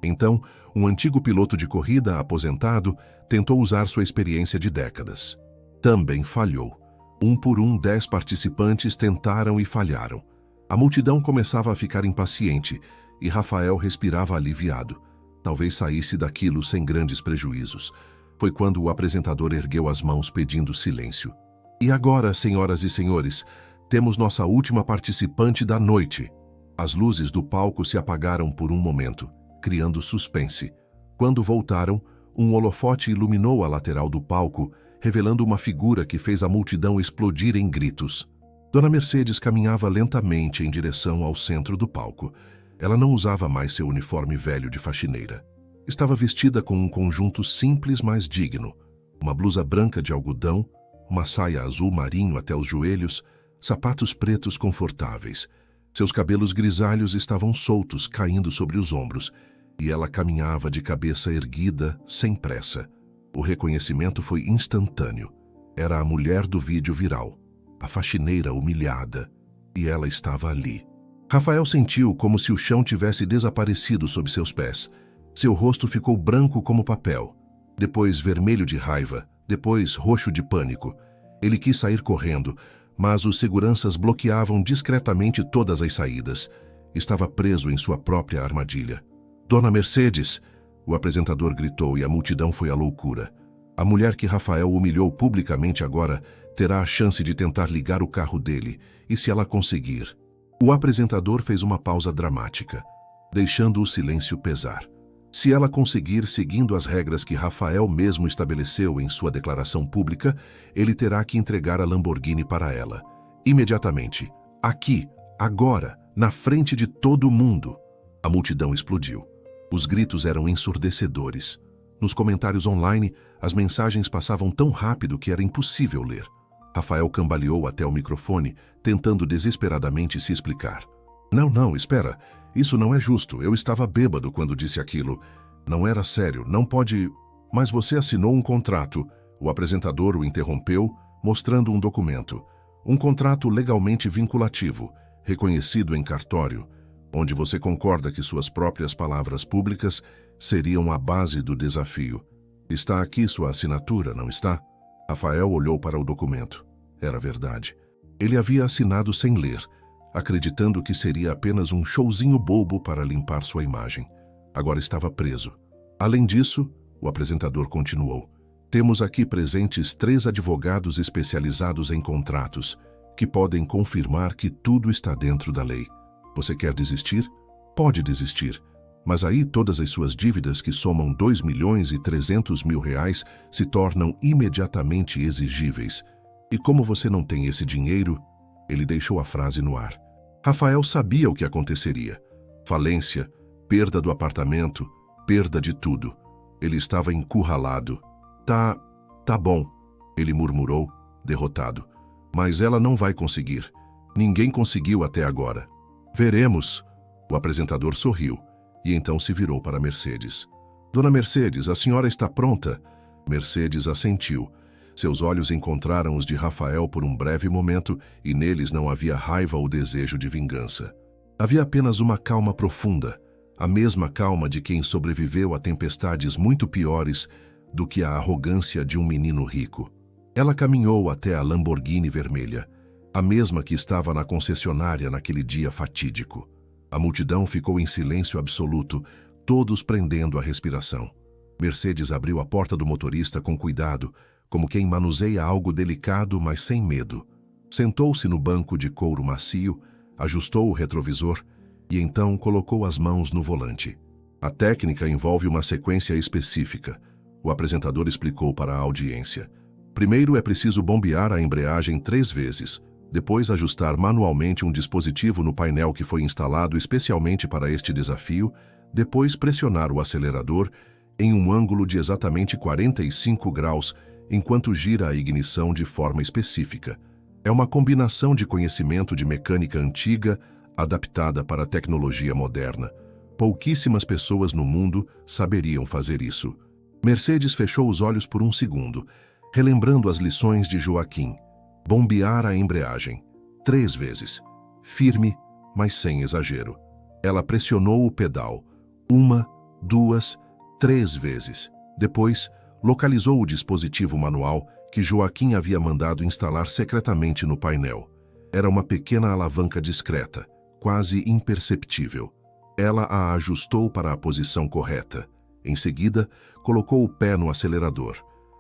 Então, um antigo piloto de corrida, aposentado, tentou usar sua experiência de décadas. Também falhou. Um por um, 10 participantes tentaram e falharam. A multidão começava a ficar impaciente e Rafael respirava aliviado. Talvez saísse daquilo sem grandes prejuízos. Foi quando o apresentador ergueu as mãos pedindo silêncio. "E agora, senhoras e senhores, temos nossa última participante da noite." As luzes do palco se apagaram por um momento, criando suspense. Quando voltaram, um holofote iluminou a lateral do palco, revelando uma figura que fez a multidão explodir em gritos. Dona Mercedes caminhava lentamente em direção ao centro do palco. Ela não usava mais seu uniforme velho de faxineira. Estava vestida com um conjunto simples, mas digno. Uma blusa branca de algodão, uma saia azul marinho até os joelhos, sapatos pretos confortáveis. Seus cabelos grisalhos estavam soltos, caindo sobre os ombros, e ela caminhava de cabeça erguida, sem pressa. O reconhecimento foi instantâneo. Era a mulher do vídeo viral, a faxineira humilhada, e ela estava ali. Rafael sentiu como se o chão tivesse desaparecido sob seus pés. Seu rosto ficou branco como papel, depois vermelho de raiva, depois roxo de pânico. Ele quis sair correndo, mas os seguranças bloqueavam discretamente todas as saídas. Estava preso em sua própria armadilha. "Dona Mercedes!" O apresentador gritou e a multidão foi à loucura. A mulher que Rafael humilhou publicamente agora terá a chance de tentar ligar o carro dele, e se ela conseguir... O apresentador fez uma pausa dramática, deixando o silêncio pesar. Se ela conseguir, seguindo as regras que Rafael mesmo estabeleceu em sua declaração pública, ele terá que entregar a Lamborghini para ela. Imediatamente. Aqui, agora, na frente de todo mundo. A multidão explodiu. Os gritos eram ensurdecedores. Nos comentários online, as mensagens passavam tão rápido que era impossível ler. Rafael cambaleou até o microfone, tentando desesperadamente se explicar. Não, espera. Isso não é justo. Eu estava bêbado quando disse aquilo. Não era sério, não pode... Mas você assinou um contrato." O apresentador o interrompeu, mostrando um documento. Um contrato legalmente vinculativo, reconhecido em cartório, onde você concorda que suas próprias palavras públicas seriam a base do desafio. Está aqui sua assinatura, não está? Rafael olhou para o documento. Era verdade. Ele havia assinado sem ler, acreditando que seria apenas um showzinho bobo para limpar sua imagem. Agora estava preso. Além disso, o apresentador continuou, temos aqui presentes 3 advogados especializados em contratos, que podem confirmar que tudo está dentro da lei. Você quer desistir? Pode desistir. Mas aí todas as suas dívidas, que somam R$2.300.000, se tornam imediatamente exigíveis. E como você não tem esse dinheiro, ele deixou a frase no ar. Rafael sabia o que aconteceria. Falência, perda do apartamento, perda de tudo. Ele estava encurralado. Tá bom, ele murmurou, derrotado. Mas ela não vai conseguir. Ninguém conseguiu até agora. Veremos. O apresentador sorriu e então se virou para Mercedes. Dona Mercedes, a senhora está pronta? Mercedes assentiu. Seus olhos encontraram os de Rafael por um breve momento e neles não havia raiva ou desejo de vingança. Havia apenas uma calma profunda, a mesma calma de quem sobreviveu a tempestades muito piores do que a arrogância de um menino rico. Ela caminhou até a Lamborghini vermelha, a mesma que estava na concessionária naquele dia fatídico. A multidão ficou em silêncio absoluto, todos prendendo a respiração. Mercedes abriu a porta do motorista com cuidado, como quem manuseia algo delicado, mas sem medo. Sentou-se no banco de couro macio, ajustou o retrovisor e então colocou as mãos no volante. A técnica envolve uma sequência específica. O apresentador explicou para a audiência. Primeiro é preciso bombear a embreagem 3 vezes, depois ajustar manualmente um dispositivo no painel que foi instalado especialmente para este desafio, depois pressionar o acelerador em um ângulo de exatamente 45 graus, enquanto gira a ignição de forma específica. É uma combinação de conhecimento de mecânica antiga adaptada para a tecnologia moderna. Pouquíssimas pessoas no mundo saberiam fazer isso. Mercedes fechou os olhos por um segundo, relembrando as lições de Joaquim. Bombear a embreagem 3 vezes, firme, mas sem exagero. Ela pressionou o pedal 1, 2, 3 vezes. Depois, localizou o dispositivo manual que Joaquim havia mandado instalar secretamente no painel. Era uma pequena alavanca discreta, quase imperceptível. Ela a ajustou para a posição correta. Em seguida, colocou o pé no acelerador.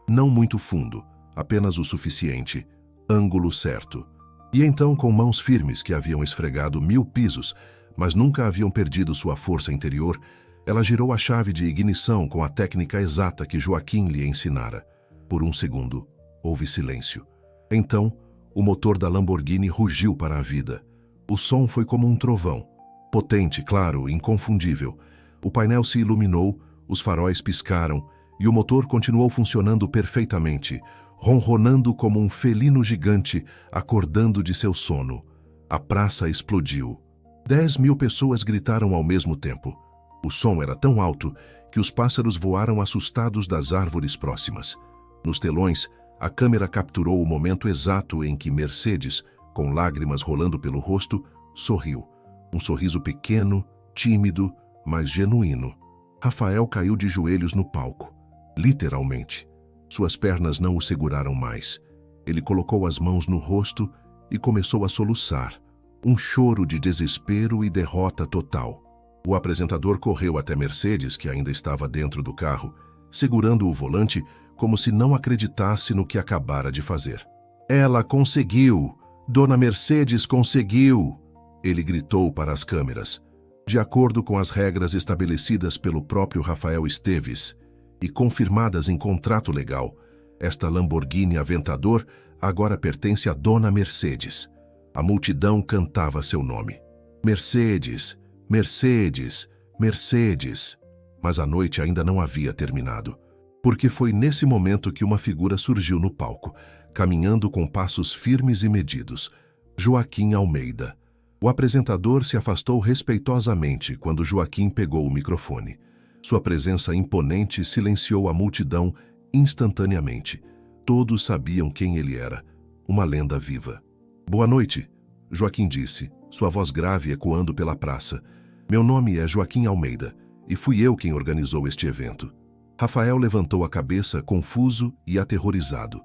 Não muito fundo, apenas o suficiente, ângulo certo. E então, com mãos firmes que haviam esfregado 1000 pisos, mas nunca haviam perdido sua força interior, ela girou a chave de ignição com a técnica exata que Joaquim lhe ensinara. Por um segundo, houve silêncio. Então, o motor da Lamborghini rugiu para a vida. O som foi como um trovão. Potente, claro, inconfundível. O painel se iluminou, os faróis piscaram e o motor continuou funcionando perfeitamente, ronronando como um felino gigante acordando de seu sono. A praça explodiu. 10.000 pessoas gritaram ao mesmo tempo. O som era tão alto que os pássaros voaram assustados das árvores próximas. Nos telões, a câmera capturou o momento exato em que Mercedes, com lágrimas rolando pelo rosto, sorriu. Um sorriso pequeno, tímido, mas genuíno. Rafael caiu de joelhos no palco. Literalmente. Suas pernas não o seguraram mais. Ele colocou as mãos no rosto e começou a soluçar. Um choro de desespero e derrota total. O apresentador correu até Mercedes, que ainda estava dentro do carro, segurando o volante como se não acreditasse no que acabara de fazer. Ela conseguiu! Dona Mercedes conseguiu! Ele gritou para as câmeras. De acordo com as regras estabelecidas pelo próprio Rafael Esteves e confirmadas em contrato legal, esta Lamborghini Aventador agora pertence a Dona Mercedes. A multidão cantava seu nome. Mercedes, Mercedes, Mercedes. Mas a noite ainda não havia terminado, porque foi nesse momento que uma figura surgiu no palco, caminhando com passos firmes e medidos. Joaquim Almeida. O apresentador se afastou respeitosamente quando Joaquim pegou o microfone. Sua presença imponente silenciou a multidão instantaneamente. Todos sabiam quem ele era, uma lenda viva. Boa noite, Joaquim disse, sua voz grave ecoando pela praça. Meu nome é Joaquim Almeida e fui eu quem organizou este evento. Rafael levantou a cabeça, confuso e aterrorizado.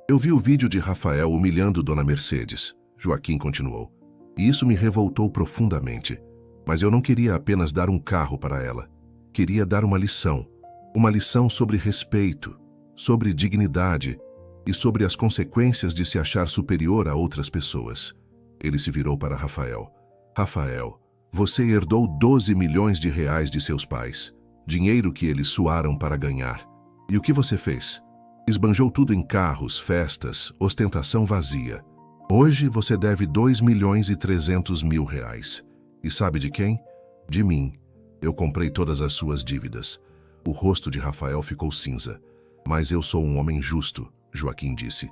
Eu vi o vídeo de Rafael humilhando Dona Mercedes, Joaquim continuou. E isso me revoltou profundamente. Mas eu não queria apenas dar um carro para ela. Queria dar uma lição sobre respeito, sobre dignidade e sobre as consequências de se achar superior a outras pessoas. Ele se virou para Rafael. Rafael, você herdou 12 milhões de reais de seus pais, dinheiro que eles suaram para ganhar. E o que você fez? Esbanjou tudo em carros, festas, ostentação vazia. Hoje você deve 2.300.000 reais. E sabe de quem? De mim. Eu comprei todas as suas dívidas. O rosto de Rafael ficou cinza. Mas eu sou um homem justo, Joaquim disse.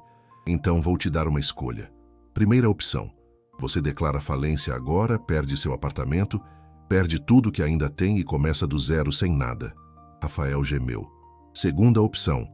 Então vou te dar uma escolha. Primeira opção. Você declara falência agora, perde seu apartamento, perde tudo que ainda tem e começa do zero sem nada. Rafael gemeu. Segunda opção.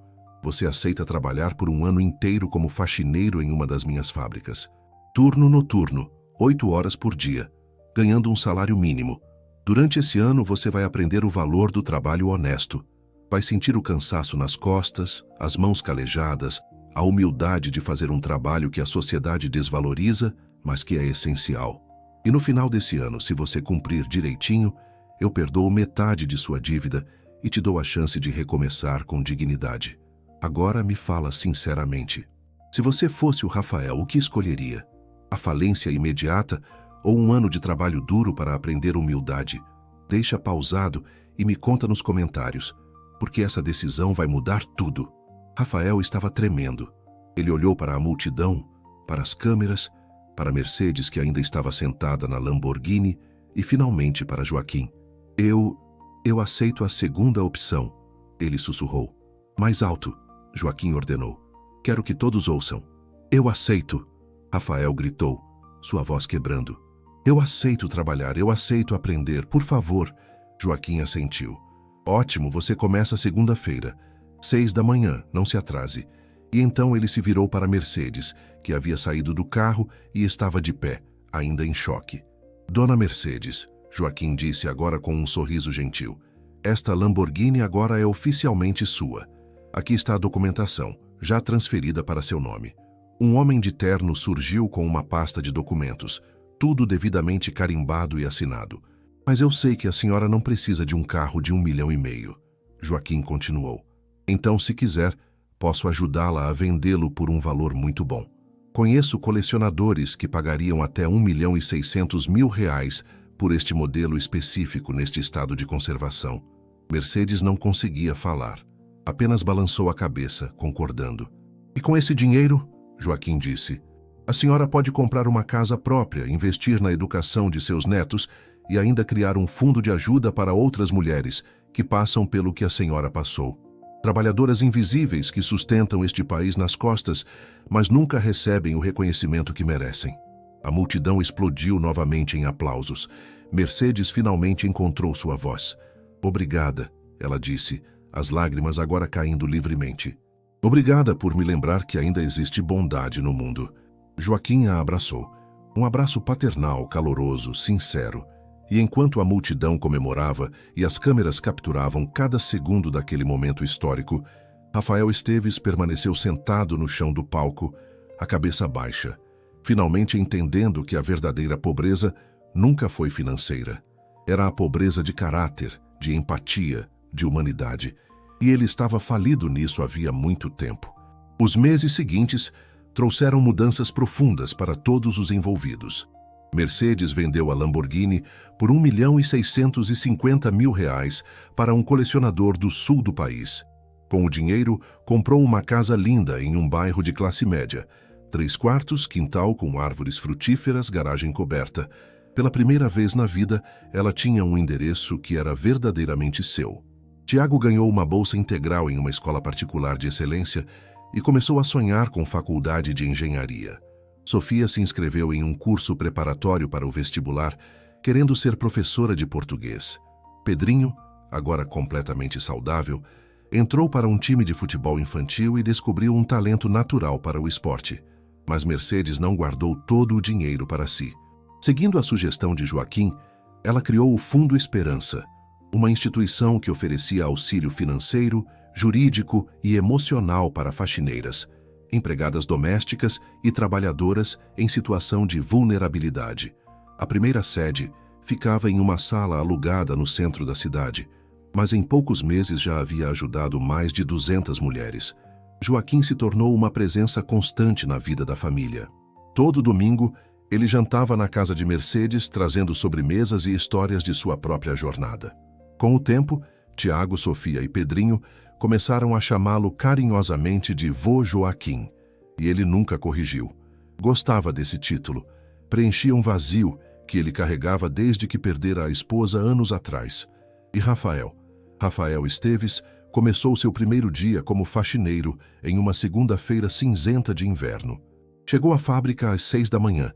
Você aceita trabalhar por um ano inteiro como faxineiro em uma das minhas fábricas. Turno noturno, 8 horas por dia, ganhando um salário mínimo. Durante esse ano você vai aprender o valor do trabalho honesto. Vai sentir o cansaço nas costas, as mãos calejadas, a humildade de fazer um trabalho que a sociedade desvaloriza, mas que é essencial. E no final desse ano, se você cumprir direitinho, eu perdoo metade de sua dívida e te dou a chance de recomeçar com dignidade. Agora me fala sinceramente. Se você fosse o Rafael, o que escolheria? A falência imediata ou um ano de trabalho duro para aprender humildade? Deixa pausado e me conta nos comentários, porque essa decisão vai mudar tudo. Rafael estava tremendo. Ele olhou para a multidão, para as câmeras, para Mercedes, que ainda estava sentada na Lamborghini, e finalmente para Joaquim. Eu aceito a segunda opção, ele sussurrou. Mais alto, Joaquim ordenou. Quero que todos ouçam. Eu aceito, Rafael gritou, sua voz quebrando. Eu aceito trabalhar, eu aceito aprender, por favor. Joaquim assentiu. Ótimo, você começa segunda-feira, 6 da manhã, não se atrase. E então ele se virou para Mercedes, que havia saído do carro e estava de pé, ainda em choque. Dona Mercedes, Joaquim disse agora com um sorriso gentil, esta Lamborghini agora é oficialmente sua. Aqui está a documentação, já transferida para seu nome. Um homem de terno surgiu com uma pasta de documentos, tudo devidamente carimbado e assinado. Mas eu sei que a senhora não precisa de um carro de 1,5 milhão. Joaquim continuou. Então, se quiser, posso ajudá-la a vendê-lo por um valor muito bom. Conheço colecionadores que pagariam até R$ 1,6 milhão por este modelo específico neste estado de conservação. Mercedes não conseguia falar. Apenas balançou a cabeça, concordando. E com esse dinheiro, Joaquim disse, a senhora pode comprar uma casa própria, investir na educação de seus netos e ainda criar um fundo de ajuda para outras mulheres que passam pelo que a senhora passou. Trabalhadoras invisíveis que sustentam este país nas costas, mas nunca recebem o reconhecimento que merecem. A multidão explodiu novamente em aplausos. Mercedes finalmente encontrou sua voz. Obrigada, ela disse, as lágrimas agora caindo livremente. Obrigada por me lembrar que ainda existe bondade no mundo. Joaquim a abraçou. Um abraço paternal, caloroso, sincero. E enquanto a multidão comemorava e as câmeras capturavam cada segundo daquele momento histórico, Rafael Esteves permaneceu sentado no chão do palco, a cabeça baixa, finalmente entendendo que a verdadeira pobreza nunca foi financeira. Era a pobreza de caráter, de empatia, de humanidade. E ele estava falido nisso havia muito tempo. Os meses seguintes trouxeram mudanças profundas para todos os envolvidos. Mercedes vendeu a Lamborghini por R$ 1,650 milhão para um colecionador do sul do país. Com o dinheiro, comprou uma casa linda em um bairro de classe média. 3 quartos, quintal com árvores frutíferas, garagem coberta. Pela primeira vez na vida, ela tinha um endereço que era verdadeiramente seu. Tiago ganhou uma bolsa integral em uma escola particular de excelência e começou a sonhar com faculdade de engenharia. Sofia se inscreveu em um curso preparatório para o vestibular, querendo ser professora de português. Pedrinho, agora completamente saudável, entrou para um time de futebol infantil e descobriu um talento natural para o esporte. Mas Mercedes não guardou todo o dinheiro para si. Seguindo a sugestão de Joaquim, ela criou o Fundo Esperança, uma instituição que oferecia auxílio financeiro, jurídico e emocional para faxineiras, empregadas domésticas e trabalhadoras em situação de vulnerabilidade. A primeira sede ficava em uma sala alugada no centro da cidade, mas em poucos meses já havia ajudado mais de 200 mulheres. Joaquim se tornou uma presença constante na vida da família. Todo domingo, ele jantava na casa de Mercedes, trazendo sobremesas e histórias de sua própria jornada. Com o tempo, Tiago, Sofia e Pedrinho começaram a chamá-lo carinhosamente de Vô Joaquim, e ele nunca corrigiu. Gostava desse título, preenchia um vazio que ele carregava desde que perdera a esposa anos atrás. E Rafael Esteves começou seu primeiro dia como faxineiro em uma segunda-feira cinzenta de inverno. Chegou à fábrica às 6 da manhã,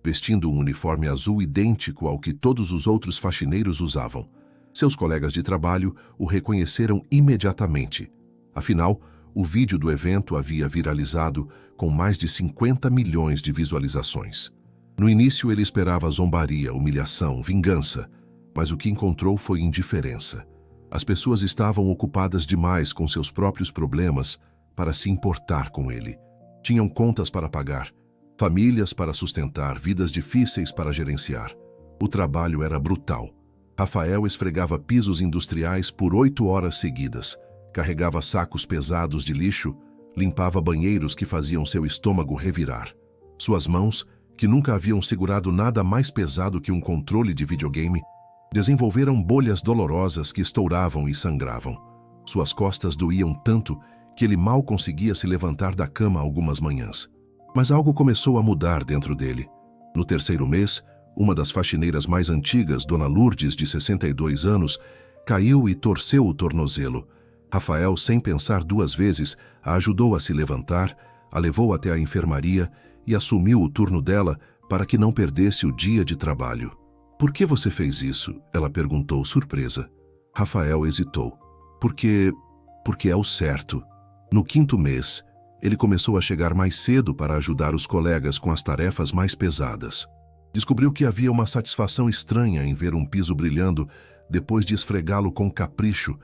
vestindo um uniforme azul idêntico ao que todos os outros faxineiros usavam. Seus colegas de trabalho o reconheceram imediatamente. Afinal, o vídeo do evento havia viralizado com mais de 50 milhões de visualizações. No início ele esperava zombaria, humilhação, vingança, mas o que encontrou foi indiferença. As pessoas estavam ocupadas demais com seus próprios problemas para se importar com ele. Tinham contas para pagar, famílias para sustentar, vidas difíceis para gerenciar. O trabalho era brutal. Rafael esfregava pisos industriais por 8 horas seguidas, carregava sacos pesados de lixo, limpava banheiros que faziam seu estômago revirar. Suas mãos, que nunca haviam segurado nada mais pesado que um controle de videogame, desenvolveram bolhas dolorosas que estouravam e sangravam. Suas costas doíam tanto que ele mal conseguia se levantar da cama algumas manhãs. Mas algo começou a mudar dentro dele. No terceiro mês, uma das faxineiras mais antigas, Dona Lourdes, de 62 anos, caiu e torceu o tornozelo. Rafael, sem pensar duas vezes, a ajudou a se levantar, a levou até a enfermaria e assumiu o turno dela para que não perdesse o dia de trabalho. "Por que você fez isso?" ela perguntou, surpresa. Rafael hesitou. Porque é o certo." No quinto mês, ele começou a chegar mais cedo para ajudar os colegas com as tarefas mais pesadas. Descobriu que havia uma satisfação estranha em ver um piso brilhando depois de esfregá-lo com capricho,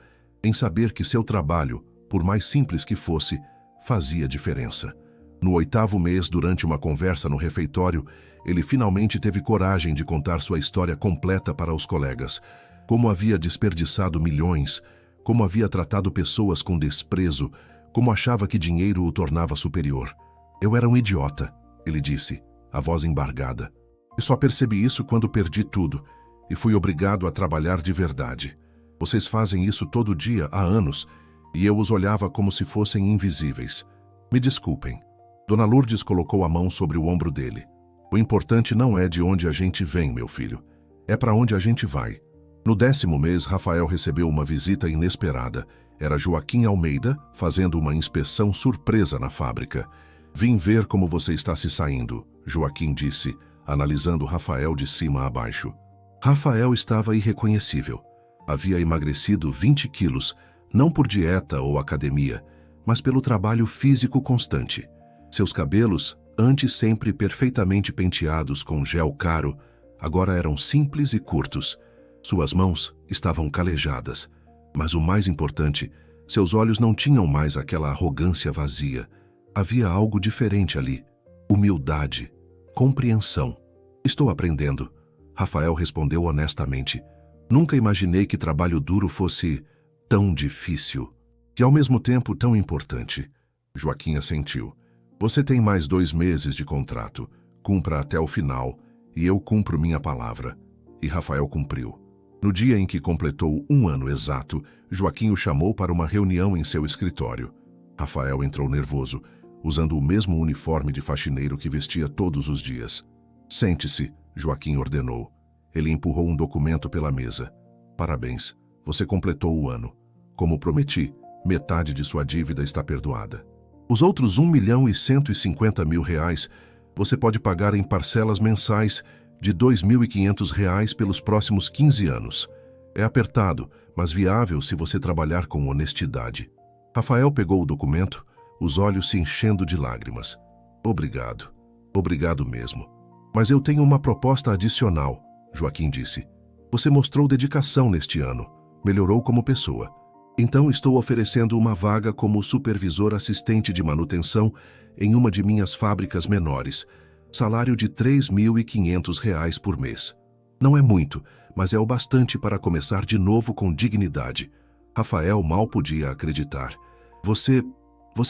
em saber que seu trabalho, por mais simples que fosse, fazia diferença. No oitavo mês, durante uma conversa no refeitório, ele finalmente teve coragem de contar sua história completa para os colegas. Como havia desperdiçado milhões, como havia tratado pessoas com desprezo, como achava que dinheiro o tornava superior. "Eu era um idiota", ele disse, a voz embargada. "E só percebi isso quando perdi tudo, e fui obrigado a trabalhar de verdade. Vocês fazem isso todo dia há anos, e eu os olhava como se fossem invisíveis. Me desculpem." Dona Lourdes colocou a mão sobre o ombro dele. "O importante não é de onde a gente vem, meu filho. É para onde a gente vai." No 10º mês, Rafael recebeu uma visita inesperada. Era Joaquim Almeida, fazendo uma inspeção surpresa na fábrica. "Vim ver como você está se saindo", Joaquim disse, analisando Rafael de cima a baixo. Rafael estava irreconhecível. Havia emagrecido 20 quilos, não por dieta ou academia, mas pelo trabalho físico constante. Seus cabelos, antes sempre perfeitamente penteados com gel caro, agora eram simples e curtos. Suas mãos estavam calejadas, mas o mais importante, seus olhos não tinham mais aquela arrogância vazia. Havia algo diferente ali. Humildade, compreensão. "Estou aprendendo", Rafael respondeu honestamente. "Nunca imaginei que trabalho duro fosse tão difícil e ao mesmo tempo tão importante." Joaquim assentiu. "Você tem mais 2 meses de contrato. Cumpra até o final, e eu cumpro minha palavra." E Rafael cumpriu. No dia em que completou 1 ano exato, Joaquim o chamou para uma reunião em seu escritório. Rafael entrou nervoso, usando o mesmo uniforme de faxineiro que vestia todos os dias. "Sente-se", Joaquim ordenou. Ele empurrou um documento pela mesa. "Parabéns, você completou o ano. Como prometi, metade de sua dívida está perdoada. Os outros R$1.150.000 você pode pagar em parcelas mensais de R$2.500 pelos próximos 15 anos. É apertado, mas viável se você trabalhar com honestidade." Rafael pegou o documento, os olhos se enchendo de lágrimas. "Obrigado. Obrigado mesmo. Mas eu tenho uma proposta adicional", Joaquim disse. "Você mostrou dedicação neste ano, melhorou como pessoa. Então estou oferecendo uma vaga como supervisor assistente de manutenção em uma de minhas fábricas menores. Salário de R$3.500 por mês. Não é muito, mas é o bastante para começar de novo com dignidade." Rafael mal podia acreditar. Você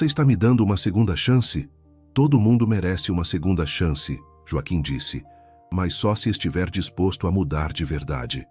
está me dando uma segunda chance?" "Todo mundo merece uma segunda chance", Joaquim disse, "mas só se estiver disposto a mudar de verdade."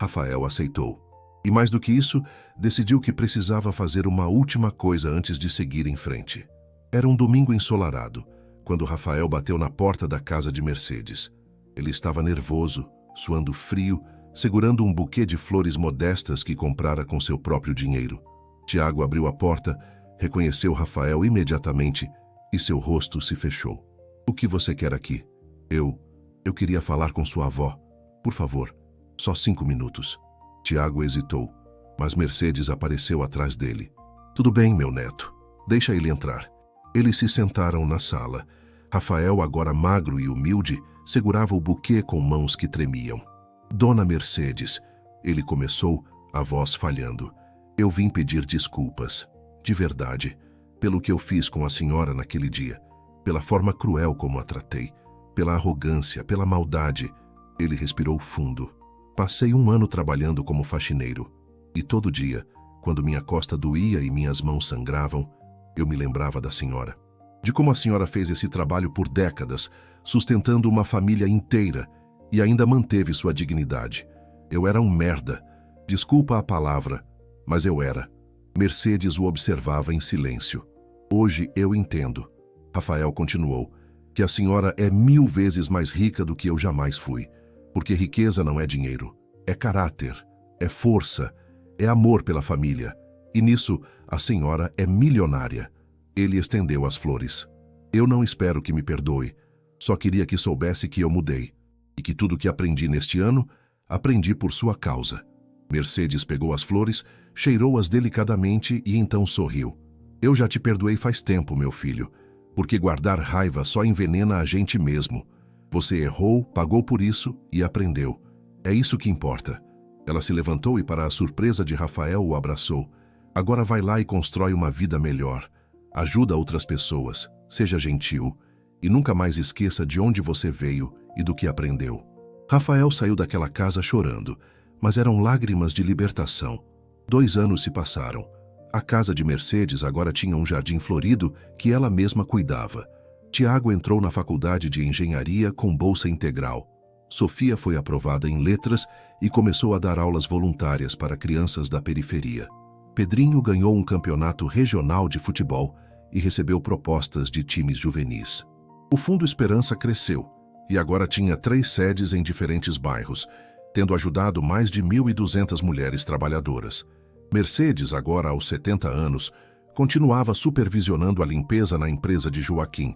Rafael aceitou. E mais do que isso, decidiu que precisava fazer uma última coisa antes de seguir em frente. Era um domingo ensolarado, quando Rafael bateu na porta da casa de Mercedes. Ele estava nervoso, suando frio, segurando um buquê de flores modestas que comprara com seu próprio dinheiro. Tiago abriu a porta, reconheceu Rafael imediatamente e seu rosto se fechou. O que você quer aqui? Eu queria falar com sua avó. Por favor, só 5 minutos. Tiago hesitou, mas Mercedes apareceu atrás dele. Tudo bem, meu neto. Deixa ele entrar. Eles se sentaram na sala. Rafael, agora magro e humilde, segurava o buquê com mãos que tremiam. Dona Mercedes, ele começou, a voz falhando. Eu vim pedir desculpas, de verdade, pelo que eu fiz com a senhora naquele dia, pela forma cruel como a tratei, pela arrogância, pela maldade. Ele respirou fundo. Passei 1 ano trabalhando como faxineiro, e todo dia, quando minha costa doía e minhas mãos sangravam, eu me lembrava da senhora. De como a senhora fez esse trabalho por décadas, sustentando uma família inteira e ainda manteve sua dignidade. Eu era um merda. Desculpa a palavra, mas eu era. Mercedes o observava em silêncio. Hoje eu entendo, Rafael continuou, que a senhora é 1000 vezes mais rica do que eu jamais fui. Porque riqueza não é dinheiro, é caráter, é força, é amor pela família. E nisso, a senhora é milionária. Ele estendeu as flores. Eu não espero que me perdoe. Só queria que soubesse que eu mudei. E que tudo que aprendi neste ano, aprendi por sua causa. Mercedes pegou as flores, cheirou-as delicadamente e então sorriu. Eu já te perdoei faz tempo, meu filho. Porque guardar raiva só envenena a gente mesmo. Você errou, pagou por isso e aprendeu. É isso que importa. Ela se levantou e, para a surpresa de Rafael, o abraçou. Agora vai lá e constrói uma vida melhor. Ajuda outras pessoas, seja gentil e nunca mais esqueça de onde você veio e do que aprendeu. Rafael saiu daquela casa chorando, mas eram lágrimas de libertação. 2 anos se passaram. A casa de Mercedes agora tinha um jardim florido que ela mesma cuidava. Tiago entrou na faculdade de engenharia com bolsa integral. Sofia foi aprovada em letras e começou a dar aulas voluntárias para crianças da periferia. Pedrinho ganhou um campeonato regional de futebol e recebeu propostas de times juvenis. O Fundo Esperança cresceu e agora tinha 3 sedes em diferentes bairros, tendo ajudado mais de 1.200 mulheres trabalhadoras. Mercedes, agora aos 70 anos, continuava supervisionando a limpeza na empresa de Joaquim,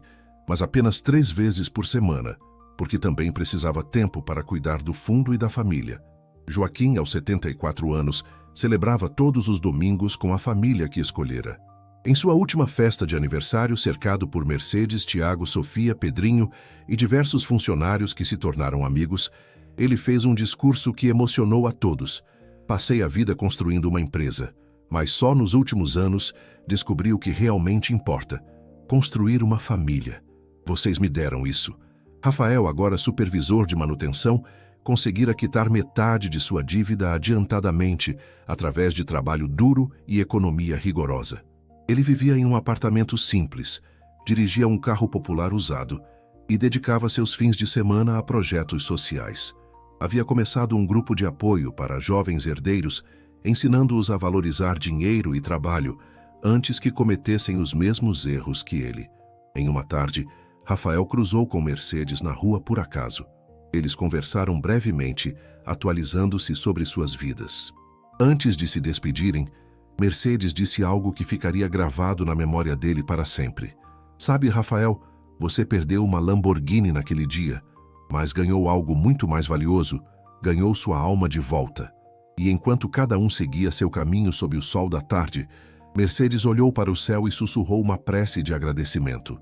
mas apenas 3 vezes por semana, porque também precisava tempo para cuidar do fundo e da família. Joaquim, aos 74 anos, celebrava todos os domingos com a família que escolhera. Em sua última festa de aniversário, cercado por Mercedes, Tiago, Sofia, Pedrinho e diversos funcionários que se tornaram amigos, ele fez um discurso que emocionou a todos. Passei a vida construindo uma empresa, mas só nos últimos anos descobri o que realmente importa: construir uma família. Vocês me deram isso. Rafael, agora supervisor de manutenção, conseguira quitar metade de sua dívida adiantadamente através de trabalho duro e economia rigorosa. Ele vivia em um apartamento simples, dirigia um carro popular usado e dedicava seus fins de semana a projetos sociais. Havia começado um grupo de apoio para jovens herdeiros, ensinando-os a valorizar dinheiro e trabalho antes que cometessem os mesmos erros que ele. Em uma tarde, Rafael cruzou com Mercedes na rua por acaso. Eles conversaram brevemente, atualizando-se sobre suas vidas. Antes de se despedirem, Mercedes disse algo que ficaria gravado na memória dele para sempre. Sabe, Rafael, você perdeu uma Lamborghini naquele dia, mas ganhou algo muito mais valioso, ganhou sua alma de volta. E enquanto cada um seguia seu caminho sob o sol da tarde, Mercedes olhou para o céu e sussurrou uma prece de agradecimento.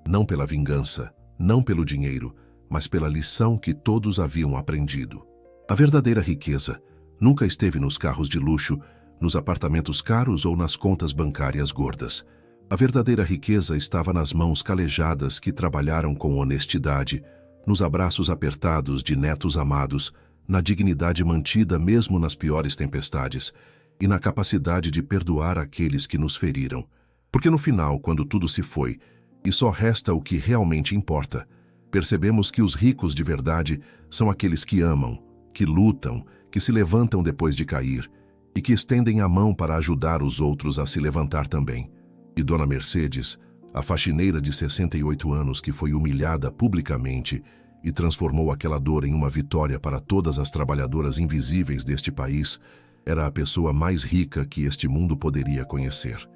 Não pela vingança, não pelo dinheiro, mas pela lição que todos haviam aprendido. A verdadeira riqueza nunca esteve nos carros de luxo, nos apartamentos caros ou nas contas bancárias gordas. A verdadeira riqueza estava nas mãos calejadas que trabalharam com honestidade, nos abraços apertados de netos amados, na dignidade mantida mesmo nas piores tempestades e na capacidade de perdoar aqueles que nos feriram. Porque no final, quando tudo se foi, e só resta o que realmente importa, percebemos que os ricos de verdade são aqueles que amam, que lutam, que se levantam depois de cair e que estendem a mão para ajudar os outros a se levantar também. E Dona Mercedes, a faxineira de 68 anos que foi humilhada publicamente e transformou aquela dor em uma vitória para todas as trabalhadoras invisíveis deste país, era a pessoa mais rica que este mundo poderia conhecer.